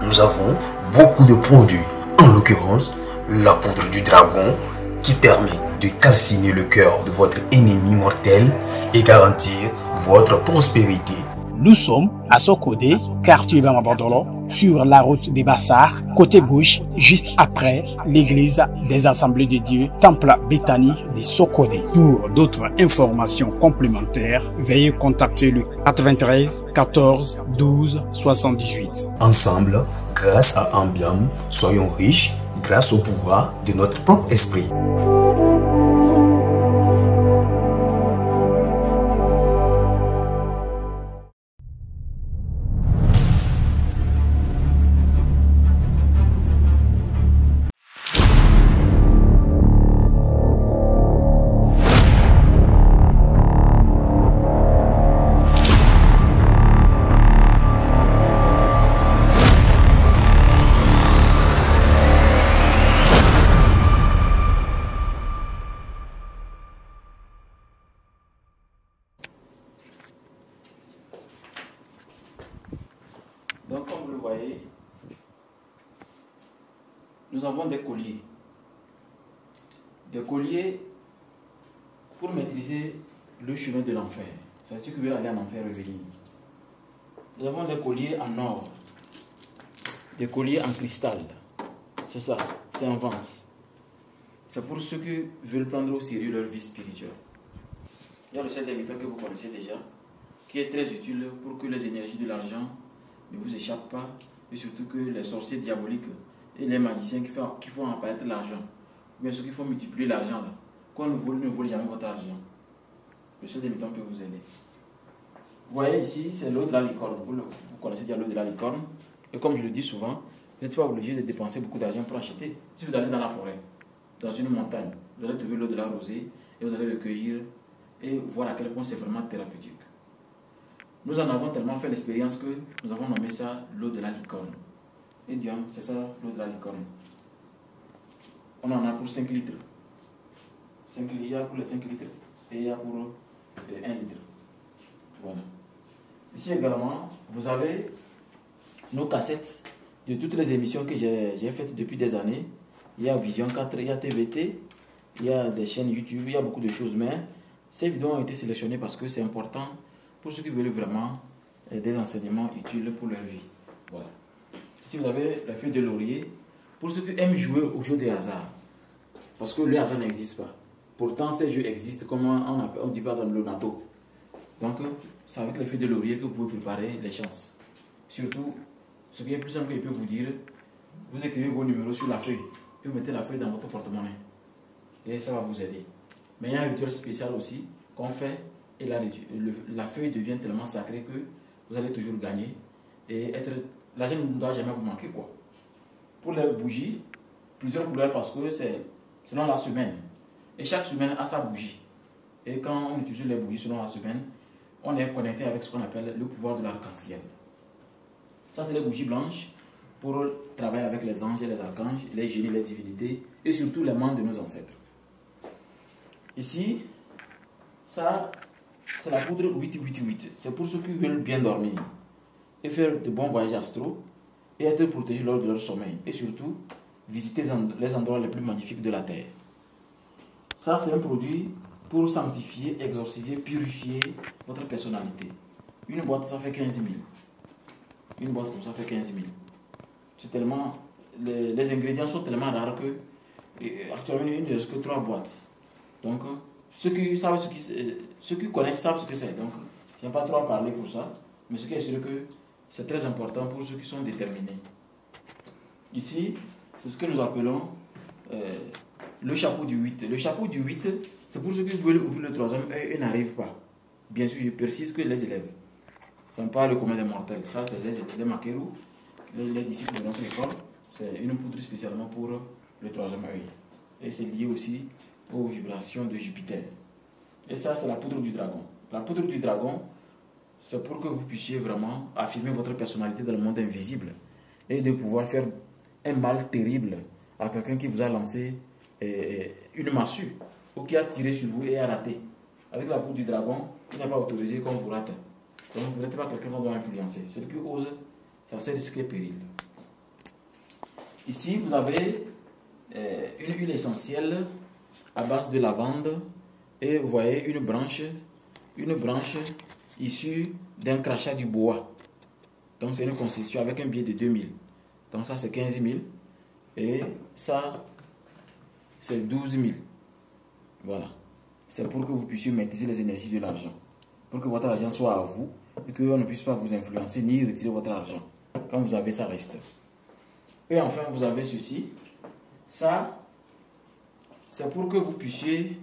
Nous avons beaucoup de produits, en l'occurrence la poudre du dragon qui permet de calciner le cœur de votre ennemi mortel et garantir votre prospérité. Nous sommes à Sokodé, quartier Bamabandolo, sur la route des Bassards, côté gauche, juste après l'église des Assemblées de Dieu, Temple Béthanie de Sokodé. Pour d'autres informations complémentaires, veuillez contacter le 93 14 12 78. Ensemble, grâce à Ambiam, soyons riches grâce au pouvoir de notre propre esprit. voyez, nous avons des colliers. Des colliers pour maîtriser le chemin de l'enfer. C'est ceux qui veulent aller en enfer revenir. Nous avons des colliers en or, des colliers en cristal. C'est ça, c'est en vente. C'est pour ceux qui veulent prendre au sérieux leur vie spirituelle. Il y a le set d'invitants que vous connaissez déjà, qui est très utile pour que les énergies de l'argent ne vous échappent pas, et surtout que les sorciers diaboliques et les magiciens qui font apparaître l'argent, bien ceux qui font multiplier l'argent, qu'on ne vole jamais votre argent. Le set d'invitants peut vous aider. Vous voyez ici, c'est l'eau de la licorne. Vous connaissez déjà l'eau de la licorne. Et comme je le dis souvent, vous n'êtes pas obligé de dépenser beaucoup d'argent pour acheter. Si vous allez dans la forêt, dans une montagne, vous allez trouver l'eau de la rosée et vous allez recueillir et voir à quel point c'est vraiment thérapeutique. Nous en avons tellement fait l'expérience que nous avons nommé ça l'eau de la licorne. Et bien, c'est ça l'eau de la licorne. On en a pour 5 litres. 5 litres, il y a pour les 5 litres et il y a pour 1 litre. Voilà. Ici également, vous avez nos cassettes de toutes les émissions que j'ai faites depuis des années. Il y a Vision 4, il y a TVT, il y a des chaînes YouTube, il y a beaucoup de choses. Mais ces vidéos ont été sélectionnées parce que c'est important pour ceux qui veulent vraiment des enseignements utiles pour leur vie. Voilà. Ici vous avez la feuille de laurier pour ceux qui aiment jouer aux jeux de hasard. Parce que le hasard n'existe pas. Pourtant, ces jeux existent, comme on dit pas dans le NATO. Donc, c'est avec les feuilles de laurier que vous pouvez préparer les chances. Surtout, ce qui est plus simple que je peux vous dire, vous écrivez vos numéros sur la feuille et vous mettez la feuille dans votre porte-monnaie. Et ça va vous aider. Mais il y a un rituel spécial aussi qu'on fait et la feuille devient tellement sacrée que vous allez toujours gagner et l'argent ne doit jamais vous manquer, quoi. Pour les bougies, plusieurs couleurs parce que c'est selon la semaine. Et chaque semaine a sa bougie. Et quand on utilise les bougies selon la semaine, on est connecté avec ce qu'on appelle le pouvoir de l'arc-en-ciel. Ça, c'est les bougies blanches pour travailler avec les anges et les archanges, les génies, les divinités et surtout les membres de nos ancêtres. Ici, ça, c'est la poudre 888. C'est pour ceux qui veulent bien dormir et faire de bons voyages astraux et être protégés lors de leur sommeil. Et surtout, visiter les endroits les plus magnifiques de la Terre. Ça, c'est un produit pour sanctifier, exorciser, purifier votre personnalité. Une boîte, ça fait 15 000. Une boîte comme ça fait 15 000. C'est tellement... Les ingrédients sont tellement rares que... actuellement, il ne reste que 3 boîtes. Donc, ceux qui connaissent savent ce que c'est. Donc, je n'ai pas trop à parler pour ça. Mais ce qui est sûr que c'est très important pour ceux qui sont déterminés. Ici, c'est ce que nous appelons le chapeau du 8. Le chapeau du 8, c'est pour ceux qui veulent ouvrir le troisième œil et n'arrivent pas. Bien sûr, je précise que les élèves. Ce n'est pas le commun des mortels. Ça, c'est les maquerous, les disciples de notre école. C'est une poudre spécialement pour le troisième œil. Et c'est lié aussi aux vibrations de Jupiter. Et ça, c'est la poudre du dragon. La poudre du dragon, c'est pour que vous puissiez vraiment affirmer votre personnalité dans le monde invisible et de pouvoir faire un mal terrible à quelqu'un qui vous a lancé une massue ou qui a tiré sur vous et a raté. Avec la poudre du dragon, il n'est pas autorisé qu'on vous rate. Donc vous n'êtes pas quelqu'un qu'on doit influencer. Celui qui ose, ça c'est risqué péril. Ici, vous avez une huile essentielle à base de lavande et vous voyez une branche issue d'un crachat du bois. Donc c'est une constitution avec un billet de 2000. Donc ça c'est 15 000 et ça c'est 12 000. Voilà. C'est pour que vous puissiez maîtriser les énergies de l'argent. Pour que votre argent soit à vous et qu'on ne puisse pas vous influencer ni retirer votre argent. Quand vous avez ça, reste. Et enfin, vous avez ceci. Ça, c'est pour que vous puissiez...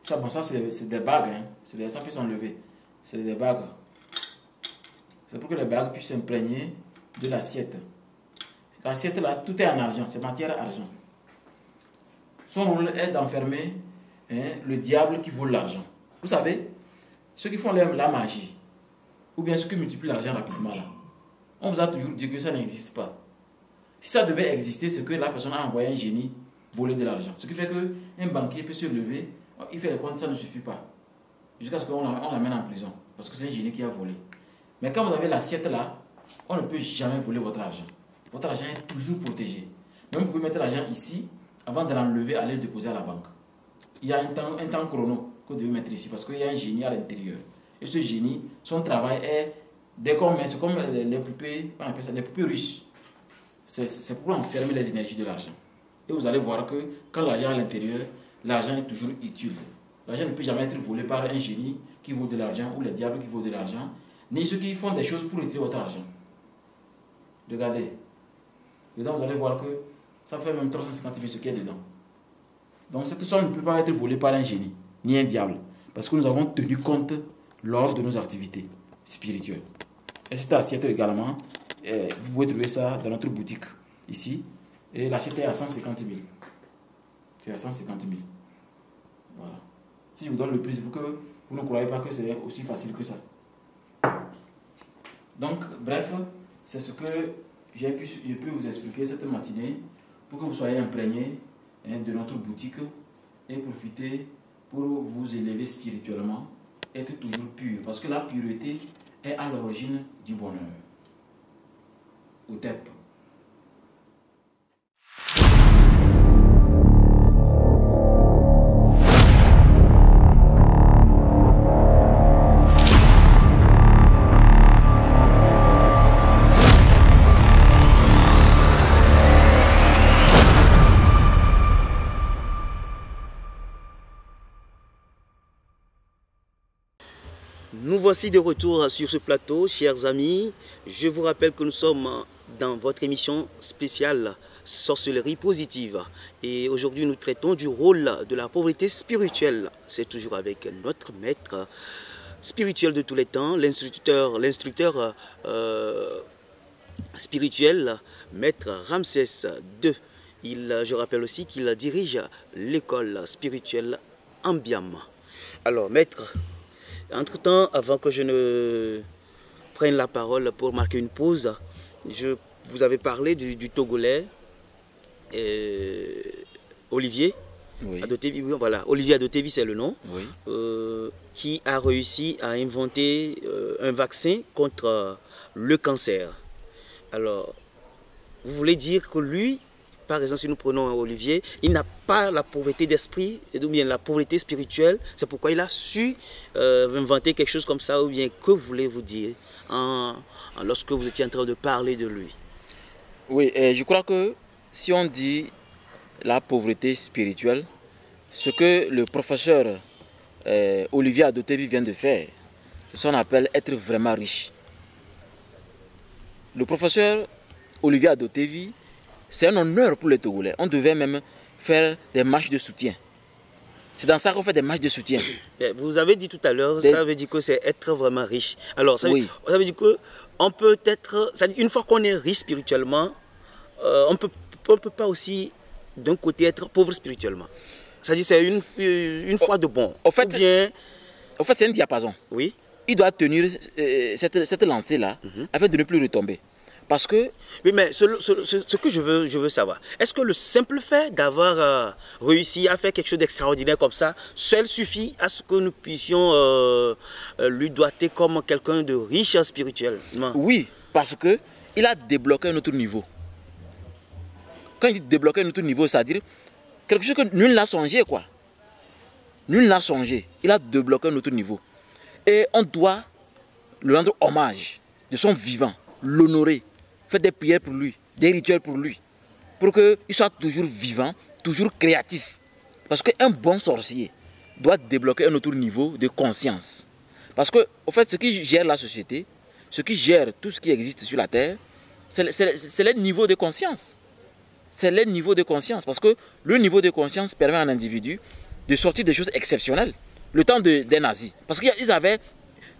Ça, bon, ça c'est des bagues. Hein. Ça peut s'enlever. C'est des bagues. C'est pour que les bagues puissent s'imprégner de l'assiette. L'assiette là, tout est en argent. C'est matière argent. Son rôle est d'enfermer le diable qui vole l'argent. Vous savez, ceux qui font la magie, ou bien ceux qui multiplient l'argent rapidement là, on vous a toujours dit que ça n'existe pas. Si ça devait exister, c'est que la personne a envoyé un génie voler de l'argent. Ce qui fait qu'un banquier peut se lever, il fait les comptes, ça ne suffit pas. Jusqu'à ce qu'on l'amène en prison. Parce que c'est un génie qui a volé. Mais quand vous avez l'assiette là, on ne peut jamais voler votre argent. votre argent est toujours protégé. Même vous pouvez mettre l'argent ici, avant de l'enlever, aller le déposer à la banque. Il y a un temps chrono que vous devez mettre ici, parce qu'il y a un génie à l'intérieur. Et ce génie, son travail est, dès qu'on met, c'est comme les poupées, on appelle ça, les poupées russes. C'est pour enfermer les énergies de l'argent. Et vous allez voir que quand l'argent est à l'intérieur, l'argent est toujours utile. L'argent ne peut jamais être volé par un génie qui vaut de l'argent, ou les diables qui vaut de l'argent, ni ceux qui font des choses pour retirer votre argent. Regardez. Dedans, vous allez voir que ça fait même 350 000 ce qu'il y a dedans. Donc cette somme ne peut pas être volée par un génie, ni un diable. Parce que nous avons tenu compte lors de nos activités spirituelles. Et cette assiette également, vous pouvez trouver ça dans notre boutique, ici. Et l'assiette est à 150 000. C'est à 150 000. Voilà. Si je vous donne le prix, c'est pour que vous ne croyez pas que c'est aussi facile que ça. Donc, bref, c'est ce que j'ai pu vous expliquer cette matinée pour que vous soyez imprégnés de notre boutique et profiter pour vous élever spirituellement, être toujours pur. Parce que la pureté est à l'origine du bonheur. Otep. Nous voici de retour sur ce plateau, chers amis. Je vous rappelle que nous sommes dans votre émission spéciale Sorcellerie positive. Et aujourd'hui, nous traitons du rôle de la pauvreté spirituelle. C'est toujours avec notre maître spirituel de tous les temps, l'instructeur spirituel, maître Ramsès II. Je rappelle aussi qu'il dirige l'école spirituelle Ambiam. Alors, maître, entre-temps, avant que je ne prenne la parole pour marquer une pause, vous avez parlé du Togolais Olivier. Oui. Adotevi, voilà, Olivier Adotevi, c'est le nom, Oui. qui a réussi à inventer un vaccin contre le cancer. Alors, vous voulez dire que lui, par exemple, si nous prenons Olivier, il n'a pas la pauvreté d'esprit, ou bien la pauvreté spirituelle. C'est pourquoi il a su inventer quelque chose comme ça, ou bien que voulez-vous dire lorsque vous étiez en train de parler de lui? Oui, je crois que si on dit la pauvreté spirituelle, ce que le professeur Olivier Adotevi vient de faire, c'est ce qu'on appelle être vraiment riche. Le professeur Olivier Adotevi, c'est un honneur pour les Togolais. On devait même faire des marches de soutien. C'est dans ça qu'on fait des marches de soutien. Vous avez dit tout à l'heure, ça veut dire que c'est être vraiment riche. Alors, ça veut dire qu'on peut être... Une fois qu'on est riche spirituellement, on ne peut pas aussi, d'un côté, être pauvre spirituellement. C'est-à-dire c'est une fois de bon. Au fait, c'est un diapason. Oui. Il doit tenir cette lancée-là afin de ne plus retomber. Parce que... Oui, mais ce que je veux savoir, est-ce que le simple fait d'avoir réussi à faire quelque chose d'extraordinaire comme ça, seul suffit à ce que nous puissions lui doiter comme quelqu'un de riche spirituellement? Oui, parce qu'il a débloqué un autre niveau. Quand il dit débloquer un autre niveau, c'est-à-dire quelque chose que nul n'a songé, quoi. Nul n'a songé. Il a débloqué un autre niveau. Et on doit lui rendre hommage de son vivant, l'honorer, faire des prières pour lui, des rituels pour lui, pour qu'il soit toujours vivant, toujours créatif. Parce qu'un bon sorcier doit débloquer un autre niveau de conscience. Parce que, au fait, ce qui gère la société, ce qui gère tout ce qui existe sur la terre, c'est le niveau de conscience. C'est le niveau de conscience. Parce que le niveau de conscience permet à un individu de sortir des choses exceptionnelles. Le temps des nazis. Parce qu'ils avaient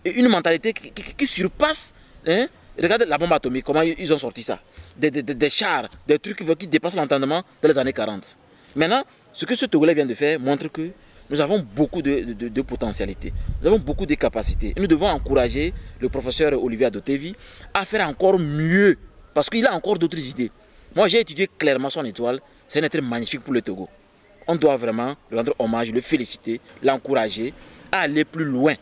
une mentalité qui surpasse... Hein, regardez la bombe atomique, comment ils ont sorti ça. Des chars, des trucs qui dépassent l'entendement dans les années 40. Maintenant, ce que ce Togolais vient de faire montre que nous avons beaucoup de potentialités. Nous avons beaucoup de capacités. Et nous devons encourager le professeur Olivier Adotevi à faire encore mieux. Parce qu'il a encore d'autres idées. Moi, j'ai étudié clairement son étoile. C'est un être magnifique pour le Togo. On doit vraiment lui rendre hommage, le féliciter, l'encourager à aller plus loin.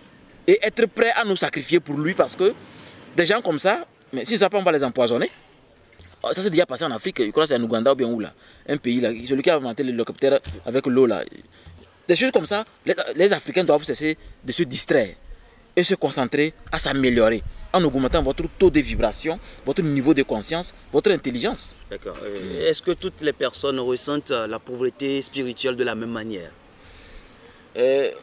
Et être prêt à nous sacrifier pour lui parce que des gens comme ça, mais si ça peut, on va les empoisonner. Ça s'est déjà passé en Afrique, je crois que c'est en Ouganda ou bien où là. Un pays là, celui qui a inventé l'hélicoptère avec l'eau là. Des choses comme ça, les Africains doivent cesser de se distraire et se concentrer à s'améliorer en augmentant votre taux de vibration, votre niveau de conscience, votre intelligence. D'accord. Est-ce que toutes les personnes ressentent la pauvreté spirituelle de la même manière?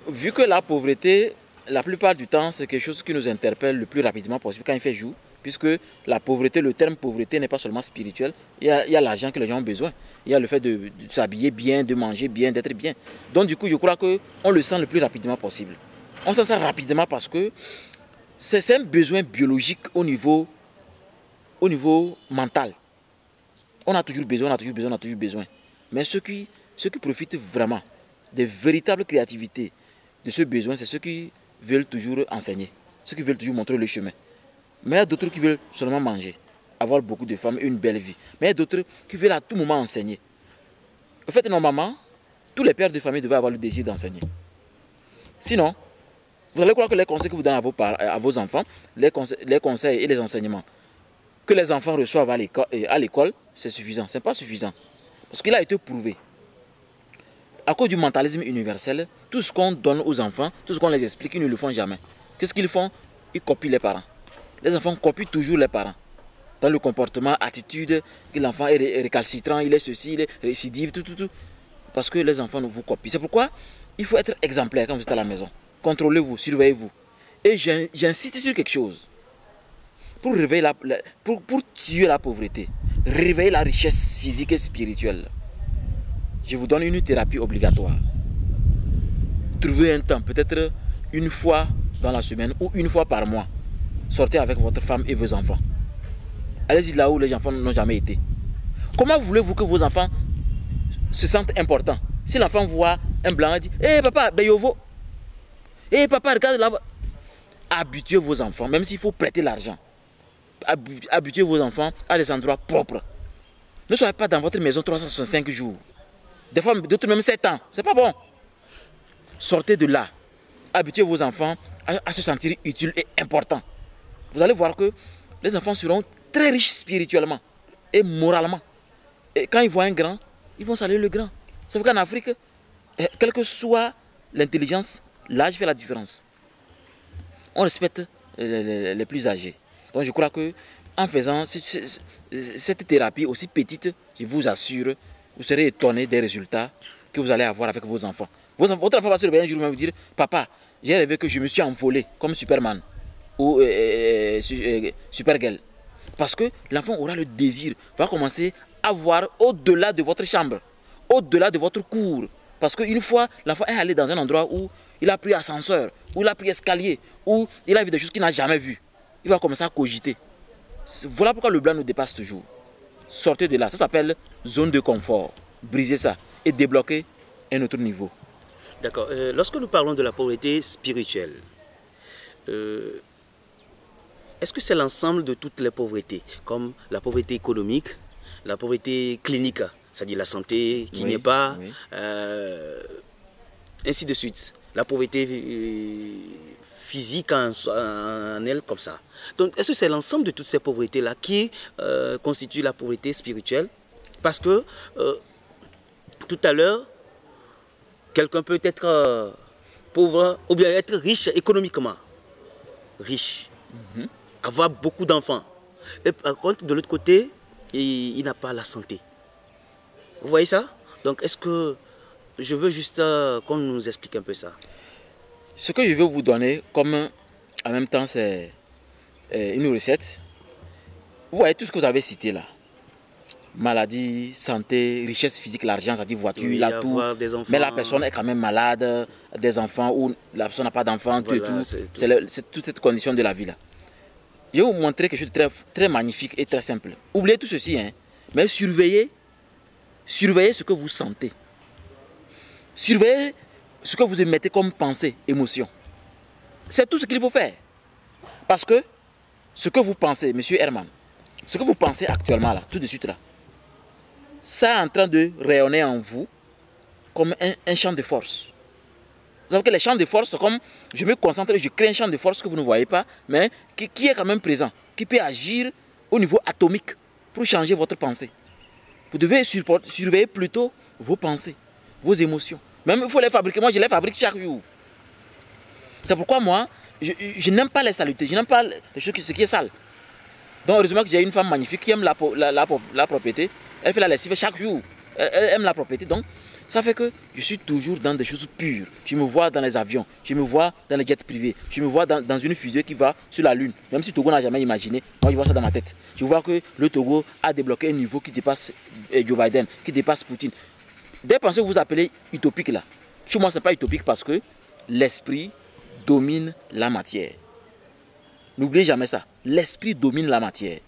Vu que la pauvreté, la plupart du temps, c'est quelque chose qui nous interpelle le plus rapidement possible quand il fait jour, puisque la pauvreté, le terme pauvreté n'est pas seulement spirituel, il y a l'argent que les gens ont besoin, il y a le fait de s'habiller bien, de manger bien, d'être bien. Donc du coup, je crois qu'on le sent le plus rapidement possible. On sent ça rapidement parce que c'est un besoin biologique au niveau mental. On a toujours besoin, on a toujours besoin, on a toujours besoin. Mais ceux qui profitent vraiment des véritables créativités de ce besoin, c'est ceux qui veulent toujours enseigner, ceux qui veulent toujours montrer le chemin. Mais il y a d'autres qui veulent seulement manger, avoir beaucoup de femmes et une belle vie. Mais il y a d'autres qui veulent à tout moment enseigner. En fait, normalement, tous les pères de famille devaient avoir le désir d'enseigner. Sinon, vous allez croire que les conseils que vous donnez à vos enfants, les conseils et les enseignements que les enfants reçoivent à l'école, c'est suffisant. Ce n'est pas suffisant. Parce qu'il a été prouvé. À cause du mentalisme universel, tout ce qu'on donne aux enfants, tout ce qu'on les explique, ils ne le font jamais. Qu'est-ce qu'ils font? Ils copient les parents. Les enfants copient toujours les parents. Dans le comportement, attitude, que l'enfant est récalcitrant, il est ceci, il est récidive, tout. Parce que les enfants vous copient. C'est pourquoi il faut être exemplaire quand vous êtes à la maison. Contrôlez-vous, surveillez-vous. Et j'insiste sur quelque chose. Pour tuer la pauvreté, réveiller la richesse physique et spirituelle, je vous donne une thérapie obligatoire. Trouvez un temps, peut-être une fois dans la semaine ou une fois par mois. Sortez avec votre femme et vos enfants. Allez-y là où les enfants n'ont jamais été. Comment voulez-vous que vos enfants se sentent importants? Si l'enfant voit un blanc et dit « Hé papa, beyovo. Hé papa, regarde là-bas. » Habituez vos enfants, même s'il faut prêter l'argent. Habituez vos enfants à des endroits propres. Ne soyez pas dans votre maison 365 jours. Des fois, d'autres même 7 ans. C'est pas bon. Sortez de là. Habituez vos enfants à se sentir utiles et importants. Vous allez voir que les enfants seront très riches spirituellement et moralement. Et quand ils voient un grand, ils vont saluer le grand. Sauf qu'en Afrique, quelle que soit l'intelligence, l'âge fait la différence. On respecte les plus âgés. Donc je crois que en faisant cette thérapie aussi petite, je vous assure, vous serez étonné des résultats que vous allez avoir avec vos enfants. Votre enfant va se réveiller un jour et vous dire « Papa, j'ai rêvé que je me suis envolé comme Superman ou Supergirl. » Parce que l'enfant aura le désir, va commencer à voir au-delà de votre chambre, au-delà de votre cour. Parce qu'une fois, l'enfant est allé dans un endroit où il a pris ascenseur, où il a pris escalier, où il a vu des choses qu'il n'a jamais vues. Il va commencer à cogiter. Voilà pourquoi le blanc nous dépasse toujours. Sortez de là, ça s'appelle zone de confort. Brisez ça et débloquez un autre niveau. D'accord. Lorsque nous parlons de la pauvreté spirituelle, est-ce que c'est l'ensemble de toutes les pauvretés, comme la pauvreté économique, la pauvreté clinique, c'est-à-dire la santé qui n'est pas, ainsi de suite, la pauvreté physique en elle comme ça. Donc, est-ce que c'est l'ensemble de toutes ces pauvretés-là qui constitue la pauvreté spirituelle? Parce que tout à l'heure, quelqu'un peut être pauvre ou bien être riche économiquement. Riche. Avoir beaucoup d'enfants. Et par contre, de l'autre côté, il n'a pas la santé. Vous voyez ça? Donc, est-ce que je veux juste qu'on nous explique un peu ça? Ce que je veux vous donner, comme en même temps c'est une recette, vous voyez tout ce que vous avez cité là. Maladie, santé, richesse physique, l'argent, ça dit voiture, il a tout. Mais la personne est quand même malade, des enfants, ou la personne n'a pas d'enfants, voilà, tout. C'est toute cette condition de la vie là. Je vais vous montrer quelque chose de très, très magnifique et très simple. Oubliez tout ceci, hein, mais surveillez ce que vous sentez. Surveillez ce que vous émettez comme pensée, émotion. C'est tout ce qu'il faut faire. Parce que ce que vous pensez, monsieur Herman, ce que vous pensez actuellement là, tout de suite là, ça est en train de rayonner en vous comme un champ de force. Vous savez que les champs de force, c'est comme je me concentre et je crée un champ de force que vous ne voyez pas, mais qui est quand même présent, qui peut agir au niveau atomique pour changer votre pensée. Vous devez surveiller plutôt vos pensées, vos émotions. Même il faut les fabriquer. Moi, je les fabrique chaque jour. C'est pourquoi moi, je n'aime pas les saletés. Je n'aime pas les choses, ce qui est sale. Donc, heureusement que j'ai une femme magnifique qui aime la propriété. Elle fait la lessive chaque jour. Elle aime la propriété. Donc, ça fait que je suis toujours dans des choses pures. Je me vois dans les avions, je me vois dans les jets privés, je me vois dans une fusée qui va sur la Lune. Même si Togo n'a jamais imaginé, moi je vois ça dans ma tête. Je vois que le Togo a débloqué un niveau qui dépasse Joe Biden, qui dépasse Poutine. Des pensées que vous appelez utopiques là. Chez moi, ce n'est pas utopique parce que l'esprit domine la matière. N'oubliez jamais ça. L'esprit domine la matière.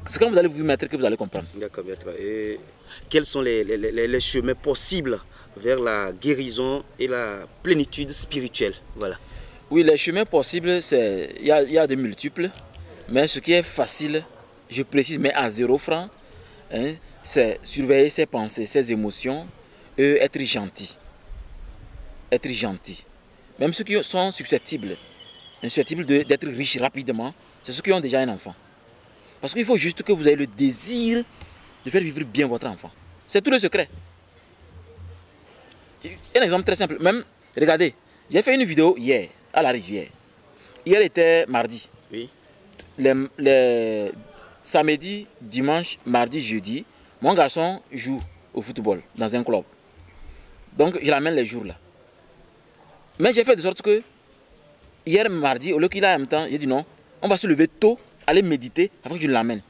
C'est quand vous allez vous mettre que vous allez comprendre. D'accord, maître. Et quels sont les chemins possibles vers la guérison et la plénitude spirituelle? Voilà. Oui, les chemins possibles, il y a de multiples. Mais ce qui est facile, je précise, mais à 0 francs, hein, c'est surveiller ses pensées, ses émotions et être gentil. Être gentil. Même ceux qui sont susceptibles d'être riches rapidement, c'est ceux qui ont déjà un enfant. Parce qu'il faut juste que vous ayez le désir de faire vivre bien votre enfant. C'est tout le secret. Un exemple très simple. Même, regardez, j'ai fait une vidéo hier, à la rivière. Hier était mardi. Oui. Les samedi, dimanche, mardi, jeudi, mon garçon joue au football dans un club. Donc, je l'amène les jours là. Mais j'ai fait de sorte que, hier mardi, au lieu qu'il a en même temps, j'ai dit non, on va se lever tôt, aller méditer avant que je l'amène.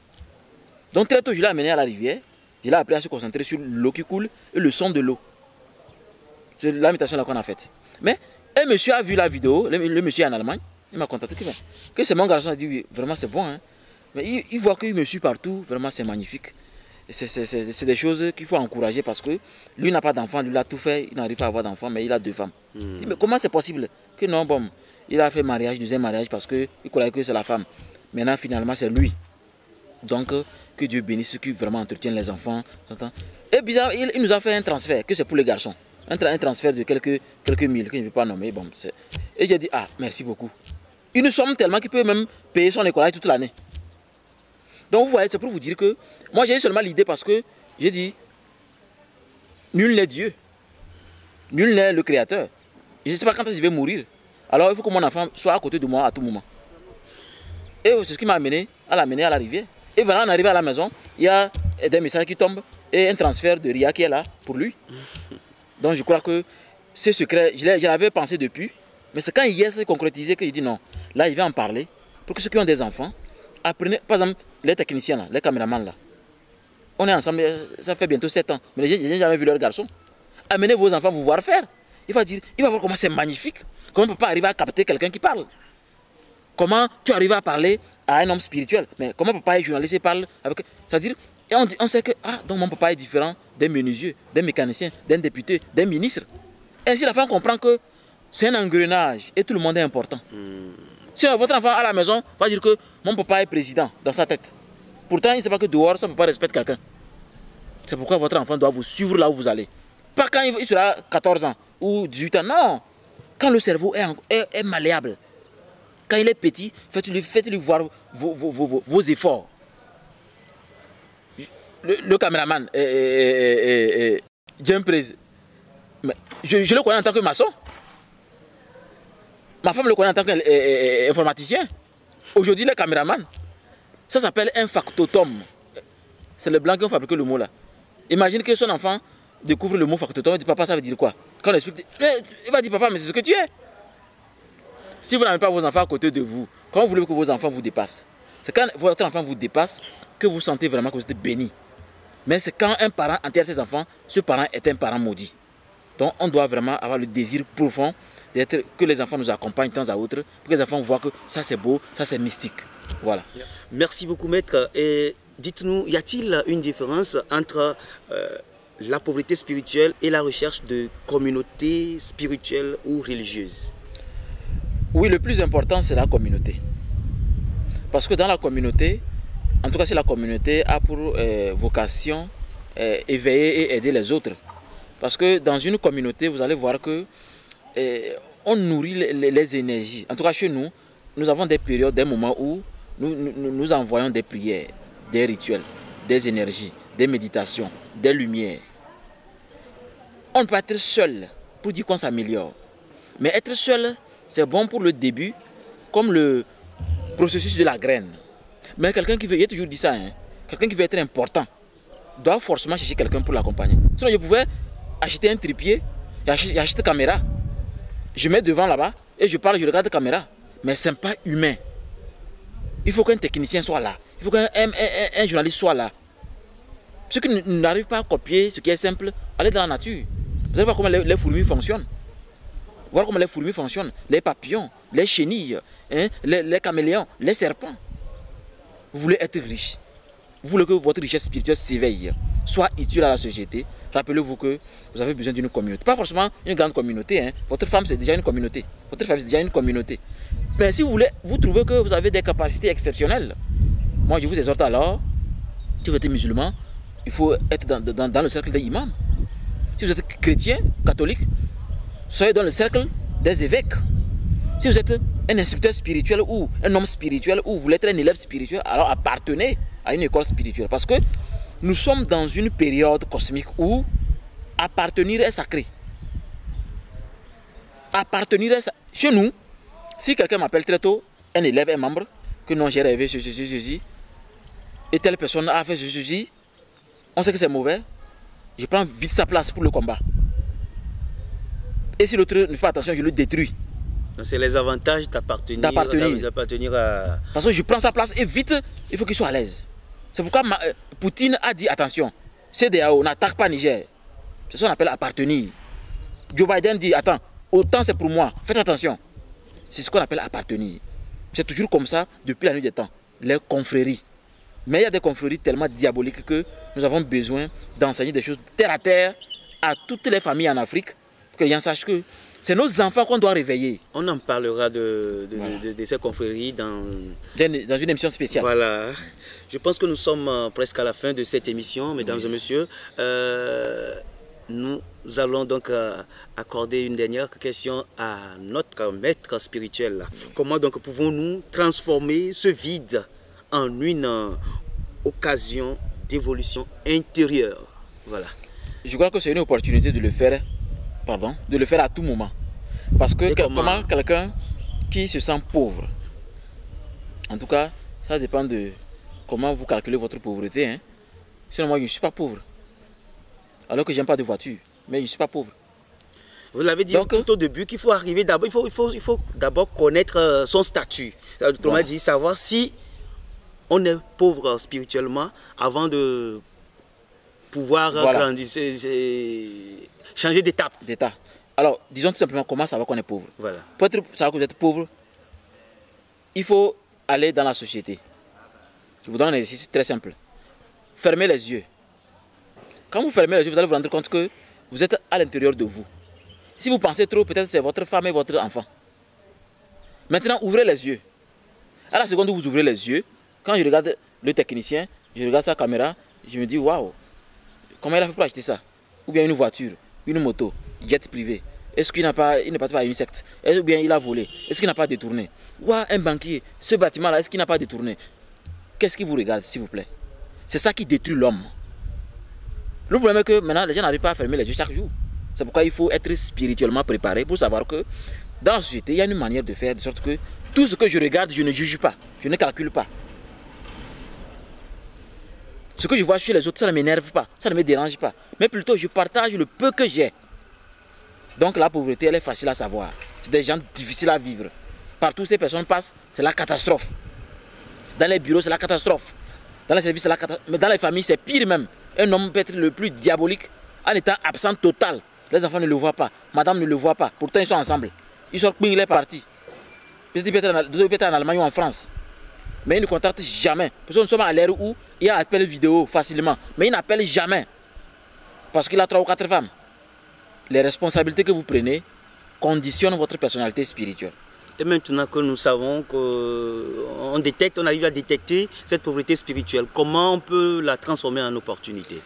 Donc très tôt, je l'ai amené à la rivière. Je l'ai appris à se concentrer sur l'eau qui coule et le son de l'eau. C'est l'imitation là qu'on a faite. Mais un monsieur a vu la vidéo, le monsieur est en Allemagne, il m'a contacté, que c'est mon garçon, il a dit oui, vraiment c'est bon. Hein. Mais il voit qu'il me suit partout, vraiment c'est magnifique. C'est des choses qu'il faut encourager parce que lui n'a pas d'enfant, lui il a tout fait, il n'arrive pas à avoir d'enfant, mais il a 2 femmes. Il dit, mais comment c'est possible que non, bon, il a fait mariage, deuxième mariage parce qu'il croyait que c'est la femme. Maintenant, finalement, c'est lui. Donc, que Dieu bénisse ceux qui vraiment entretiennent les enfants. Et bizarre, il nous a fait un transfert, que c'est pour les garçons. Un transfert de quelques mille, que je ne vais pas nommer. Bon, et j'ai dit, ah, merci beaucoup. Il nous somme tellement qu'il peut même payer son école toute l'année. Donc, vous voyez, c'est pour vous dire que moi, j'ai eu seulement l'idée parce que j'ai dit, nul n'est Dieu. Nul n'est le Créateur. Je ne sais pas quand je vais mourir. Alors, il faut que mon enfant soit à côté de moi à tout moment. Et c'est ce qui m'a amené à la rivière. Et voilà, on arrive à la maison, il y a des messages qui tombent et un transfert de RIA qui est là pour lui. Donc je crois que ce secret, je l'avais pensé depuis, mais c'est quand hier s'est concrétisé que je dis non. Là, il va en parler pour que ceux qui ont des enfants, apprenez, par exemple, les techniciens, là, les caméramans là. On est ensemble, ça fait bientôt 7 ans, mais je n'ai jamais vu leur garçon. Amenez vos enfants vous voir faire. Il va voir comment c'est magnifique. Comment on ne peut pas arriver à capter quelqu'un qui parle. Comment tu arrives à parler à un homme spirituel? Mais comment papa est journaliste et parle avec... C'est-à-dire, on sait que donc mon papa est différent d'un menuisier, d'un mécanicien, d'un député, d'un ministre. Ainsi, l'enfant comprend que c'est un engrenage et tout le monde est important. Si votre enfant à la maison va dire que mon papa est président dans sa tête, pourtant il ne sait pas que dehors, son papa respecte quelqu'un. C'est pourquoi votre enfant doit vous suivre là où vous allez. Pas quand il sera 14 ans ou 18 ans, non. Quand le cerveau est malléable. Quand il est petit, faites-lui voir vos efforts. Le caméraman, James Prez, je le connais en tant que maçon. Ma femme le connaît en tant qu'informaticien. Aujourd'hui, le caméraman, ça s'appelle un factotum. C'est les blancs qui ont fabriqué le mot là. Imagine que son enfant découvre le mot factotum et dit papa, ça veut dire quoi? Quand on explique, il va dire papa, mais c'est ce que tu es. Si vous n'avez pas vos enfants à côté de vous, comment voulez-vous que vos enfants vous dépassent? C'est quand votre enfant vous dépasse que vous sentez vraiment que vous êtes béni. Mais c'est quand un parent enterre ses enfants, ce parent est un parent maudit. Donc on doit vraiment avoir le désir profond que les enfants nous accompagnent de temps à autre, pour que les enfants voient que ça c'est beau, ça c'est mystique. Voilà. Merci beaucoup maître. Et dites-nous, y a-t-il une différence entre la pauvreté spirituelle et la recherche de communautés spirituelles ou religieuses? Oui, le plus important, c'est la communauté. Parce que dans la communauté, en tout cas si la communauté a pour vocation éveiller et aider les autres. Parce que dans une communauté, vous allez voir que on nourrit les énergies. En tout cas chez nous avons des périodes, des moments où nous envoyons des prières, des rituels. des énergies, des méditations, des lumières. On ne peut être seul pour dire qu'on s'améliore. Mais être seul, c'est bon pour le début, comme le processus de la graine. Mais quelqu'un qui veut, j'ai toujours dit ça, hein, quelqu'un qui veut être important, doit forcément chercher quelqu'un pour l'accompagner. Sinon, je pouvais acheter un trépied, acheter une caméra. Je mets devant là-bas et je parle, je regarde la caméra. Mais ce n'est pas humain. Il faut qu'un technicien soit là. Il faut qu'un journaliste soit là. Ceux qui n'arrivent pas à copier ce qui est simple, allez dans la nature. Vous allez voir comment les fourmis fonctionnent. Voir comment les fourmis fonctionnent. Les papillons, les chenilles, hein, les caméléons, les serpents. Vous voulez être riche. Vous voulez que votre richesse spirituelle s'éveille, soit utile à la société. Rappelez-vous que vous avez besoin d'une communauté. Pas forcément une grande communauté. Hein. Votre femme, c'est déjà une communauté. Votre femme, c'est déjà une communauté. Mais si vous trouvez que vous avez des capacités exceptionnelles, moi, je vous exhorte alors, si vous êtes musulman, il faut être dans le cercle des imams. Si vous êtes chrétien, catholique, soyez dans le cercle des évêques. Si vous êtes un instructeur spirituel ou un homme spirituel ou vous voulez être un élève spirituel, alors appartenez à une école spirituelle. Parce que nous sommes dans une période cosmique où appartenir est sacré. Appartenir est sacré. Chez nous, si quelqu'un m'appelle très tôt, un élève, un membre, que non, j'ai rêvé ceci, et telle personne a fait ceci, on sait que c'est mauvais, je prends vite sa place pour le combat. Et si l'autre ne fait pas attention, je le détruis. C'est les avantages d'appartenir à... Parce que je prends sa place et vite, il faut qu'il soit à l'aise. C'est pourquoi Poutine a dit attention, CEDEAO n'attaque pas Niger. C'est ce qu'on appelle appartenir. Joe Biden dit attends, autant c'est pour moi, faites attention. C'est ce qu'on appelle appartenir. C'est toujours comme ça depuis la nuit des temps. Les confréries. Mais il y a des confréries tellement diaboliques que nous avons besoin d'enseigner des choses terre à terre à toutes les familles en Afrique pour que les gens sachent que c'est nos enfants qu'on doit réveiller. On en parlera de ces confréries dans une émission spéciale. Voilà. Je pense que nous sommes presque à la fin de cette émission, mesdames et messieurs. Nous allons donc accorder une dernière question à notre maître spirituel. Comment donc pouvons-nous transformer ce vide en une occasion d'évolution intérieure? Voilà. Je crois que c'est une opportunité de le faire. Pardon, de le faire à tout moment. Parce que comment quelqu'un qui se sent pauvre, en tout cas, ça dépend de comment vous calculez votre pauvreté. Hein. Sinon, moi, je ne suis pas pauvre. Alors que je n'aime pas de voiture, mais je ne suis pas pauvre. Vous l'avez dit tout au début qu'il faut arriver d'abord, il faut d'abord connaître son statut. Autrement dit, savoir si on est pauvre spirituellement avant de pouvoir changer d'étape. Alors, disons tout simplement comment savoir qu'on est pauvre. Voilà. Pour savoir que vous êtes pauvre, il faut aller dans la société. Je vous donne un exercice très simple. Fermez les yeux. Quand vous fermez les yeux, vous allez vous rendre compte que vous êtes à l'intérieur de vous. Si vous pensez trop, peut-être c'est votre femme et votre enfant. Maintenant, ouvrez les yeux. À la seconde où vous ouvrez les yeux, quand je regarde le technicien, je regarde sa caméra, je me dis waouh, comment il a fait pour acheter ça? Ou bien une voiture, une moto, jet privé. Est-ce qu'il n'a pas à une secte? Ou bien il a volé? Est-ce qu'il n'a pas détourné? Ou un banquier, ce bâtiment-là, est-ce qu'il n'a pas détourné? Qu'est-ce qui vous regarde, s'il vous plaît? C'est ça qui détruit l'homme. Le problème est que maintenant, les gens n'arrivent pas à fermer les yeux chaque jour. C'est pourquoi il faut être spirituellement préparé pour savoir que dans la société, il y a une manière de faire de sorte que tout ce que je regarde, je ne juge pas, je ne calcule pas. Ce que je vois chez les autres, ça ne m'énerve pas, ça ne me dérange pas. Mais plutôt, je partage le peu que j'ai. Donc la pauvreté, elle est facile à savoir. C'est des gens difficiles à vivre. Partout où ces personnes passent, c'est la catastrophe. Dans les bureaux, c'est la catastrophe. Dans les services, c'est la catastrophe. Mais dans les familles, c'est pire même. Un homme peut être le plus diabolique en étant absent total. Les enfants ne le voient pas. Madame ne le voit pas. Pourtant, ils sont ensemble. Ils sortent, il est parti. Peut-être qu'il peut être en Allemagne ou en France. Mais ils ne contactent jamais. Parce que nous sommes à l'ère où il y a appel vidéo facilement. Mais il n'appelle jamais. Parce qu'il a 3 ou 4 femmes. Les responsabilités que vous prenez conditionnent votre personnalité spirituelle. Et maintenant que nous savons qu'on détecte, on arrive à détecter cette pauvreté spirituelle, comment on peut la transformer en opportunité?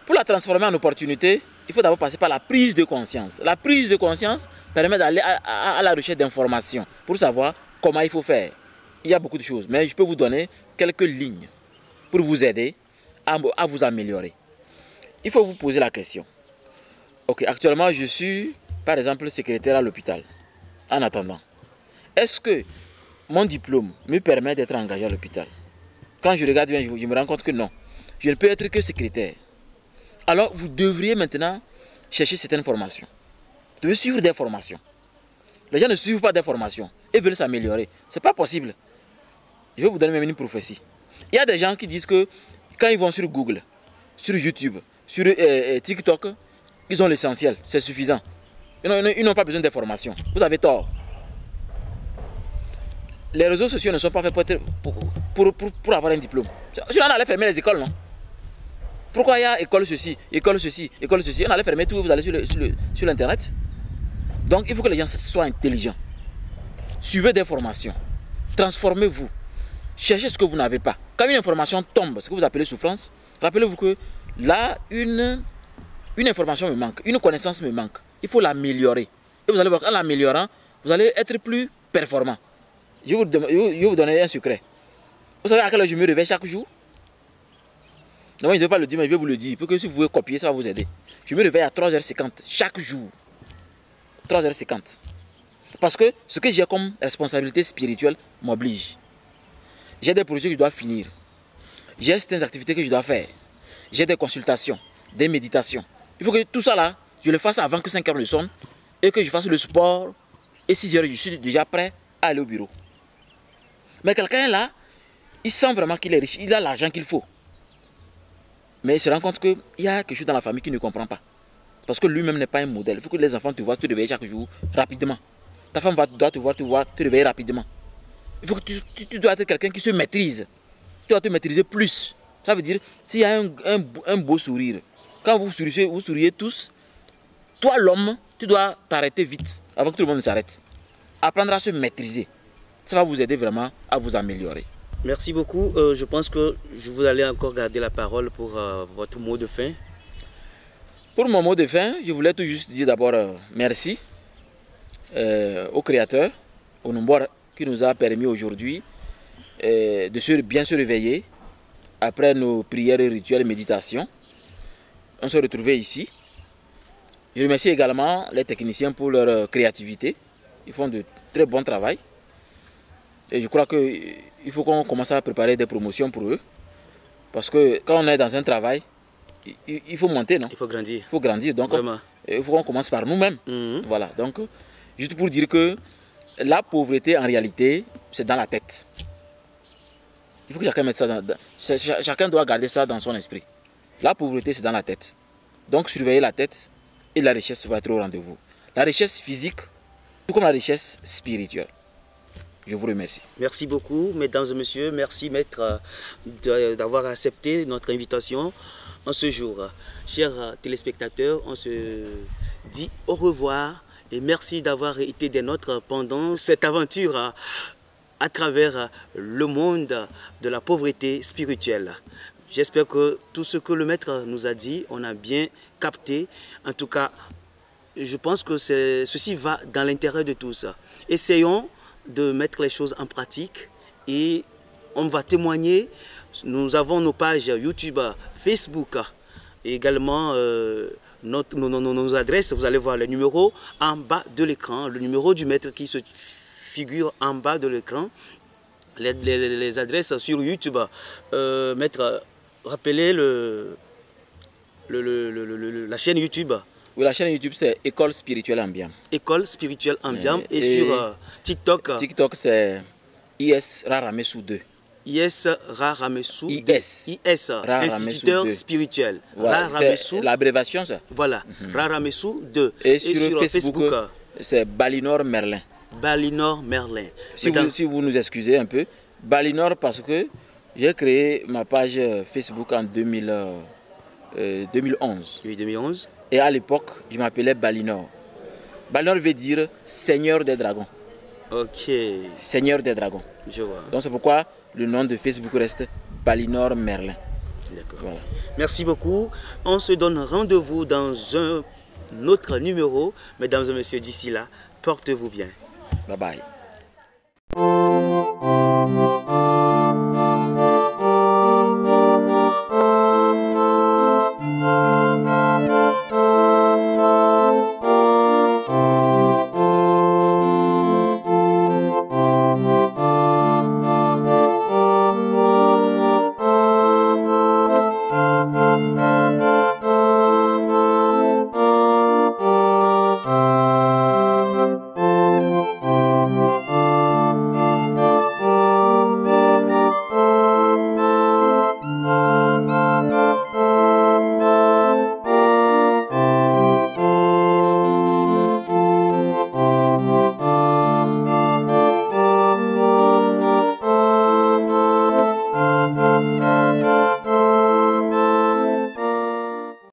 Pour la transformer en opportunité, il faut d'abord passer par la prise de conscience. La prise de conscience permet d'aller à la recherche d'informations pour savoir comment il faut faire. Il y a beaucoup de choses, mais je peux vous donner quelques lignes pour vous aider à vous améliorer. Il faut vous poser la question. Ok, actuellement, je suis, par exemple, secrétaire à l'hôpital. En attendant, est-ce que mon diplôme me permet d'être engagé à l'hôpital? Quand je regarde bien, je me rends compte que non. Je ne peux être que secrétaire. Alors, vous devriez maintenant chercher certaines formations. Vous devez suivre des formations. Les gens ne suivent pas des formations et veulent s'améliorer. Ce n'est pas possible. Je vais vous donner même une prophétie. Il y a des gens qui disent que quand ils vont sur Google, sur YouTube, sur TikTok, ils ont l'essentiel, c'est suffisant. Ils n'ont pas besoin des formations. Vous avez tort. Les réseaux sociaux ne sont pas faits pour avoir un diplôme. Sinon, on allait fermer les écoles, non? Pourquoi il y a école ceci, école ceci, école ceci? On allait fermer tout, vous allez sur l'internet. Donc il faut que les gens soient intelligents. Suivez des formations. Transformez-vous. Cherchez ce que vous n'avez pas. Quand une information tombe, ce que vous appelez souffrance, rappelez-vous que là, une information me manque, une connaissance me manque. Il faut l'améliorer. Et vous allez voir qu'en l'améliorant, vous allez être plus performant. Je vais vous donner un secret. Vous savez à quelle heure je me réveille chaque jour? Non, je ne vais pas le dire, mais je vais vous le dire. Pour que si vous pouvez copier, ça va vous aider. Je me réveille à 3h50 chaque jour. 3h50. Parce que ce que j'ai comme responsabilité spirituelle m'oblige. J'ai des projets que je dois finir. J'ai certaines activités que je dois faire. J'ai des consultations, des méditations. Il faut que tout ça là, je le fasse avant que 5h ne sonne et que je fasse le sport. Et 6h, je suis déjà prêt à aller au bureau. Mais quelqu'un là, il sent vraiment qu'il est riche. Il a l'argent qu'il faut. Mais il se rend compte qu'il y a quelque chose dans la famille qui ne comprend pas. Parce que lui-même n'est pas un modèle. Il faut que les enfants te voient te réveiller chaque jour rapidement. Ta femme doit te voir te réveiller rapidement. Il faut que tu dois être quelqu'un qui se maîtrise. Tu dois te maîtriser plus. Ça veut dire, s'il y a un beau sourire, quand vous souriez tous, toi l'homme, tu dois t'arrêter vite avant que tout le monde ne s'arrête. Apprendre à se maîtriser. Ça va vous aider vraiment à vous améliorer. Merci beaucoup. Je pense que vous allez encore garder la parole pour votre mot de fin. Pour mon mot de fin, je voulais tout juste dire d'abord merci au Créateur, au Nombre qui nous a permis aujourd'hui de bien se réveiller après nos prières et rituels et méditations. On s'est retrouvés ici. Je remercie également les techniciens pour leur créativité. Ils font de très bon travail. Et je crois qu'il faut qu'on commence à préparer des promotions pour eux. Parce que quand on est dans un travail, il faut monter, non? Il faut grandir. Il faut grandir. Donc, il faut qu'on commence par nous-mêmes. Voilà. Donc, juste pour dire que la pauvreté, en réalité, c'est dans la tête. Il faut que chacun mette ça chacun doit garder ça dans son esprit. La pauvreté, c'est dans la tête. Donc, surveillez la tête et la richesse va être au rendez-vous. La richesse physique, tout comme la richesse spirituelle. Je vous remercie. Merci beaucoup, mesdames et messieurs. Merci, maître, d'avoir accepté notre invitation en ce jour. Chers téléspectateurs, on se dit au revoir et merci d'avoir été des nôtres pendant cette aventure à travers le monde de la pauvreté spirituelle. J'espère que tout ce que le maître nous a dit, on a bien capté. En tout cas, je pense que ceci va dans l'intérêt de tous. Essayons de mettre les choses en pratique et on va témoigner. Nous avons nos pages YouTube, Facebook et également nos adresses. Vous allez voir les numéros en bas de l'écran, le numéro du maître qui se figure en bas de l'écran, les adresses sur YouTube. Maître, rappelez la chaîne YouTube. Oui, la chaîne YouTube, c'est École Spirituelle Ambiam. École Spirituelle Ambiam. Et sur TikTok. TikTok, c'est IS Raramessou 2. IS Raramessou 2. IS Instituteur Spirituel. Voilà, c'est l'abréviation, ça. Voilà, Raramessou 2. Et sur Facebook, c'est Balinor Merlin. Balinor Merlin. Si vous nous excusez un peu, Balinor parce que j'ai créé ma page Facebook en 2011. Oui, 2011. Et à l'époque, je m'appelais Balinor. Balinor veut dire Seigneur des dragons. Ok. Seigneur des dragons. Je vois. Donc c'est pourquoi le nom de Facebook reste Balinor Merlin. D'accord. Voilà. Merci beaucoup. On se donne rendez-vous dans un autre numéro. Mesdames et messieurs, d'ici là, portez-vous bien. Bye bye.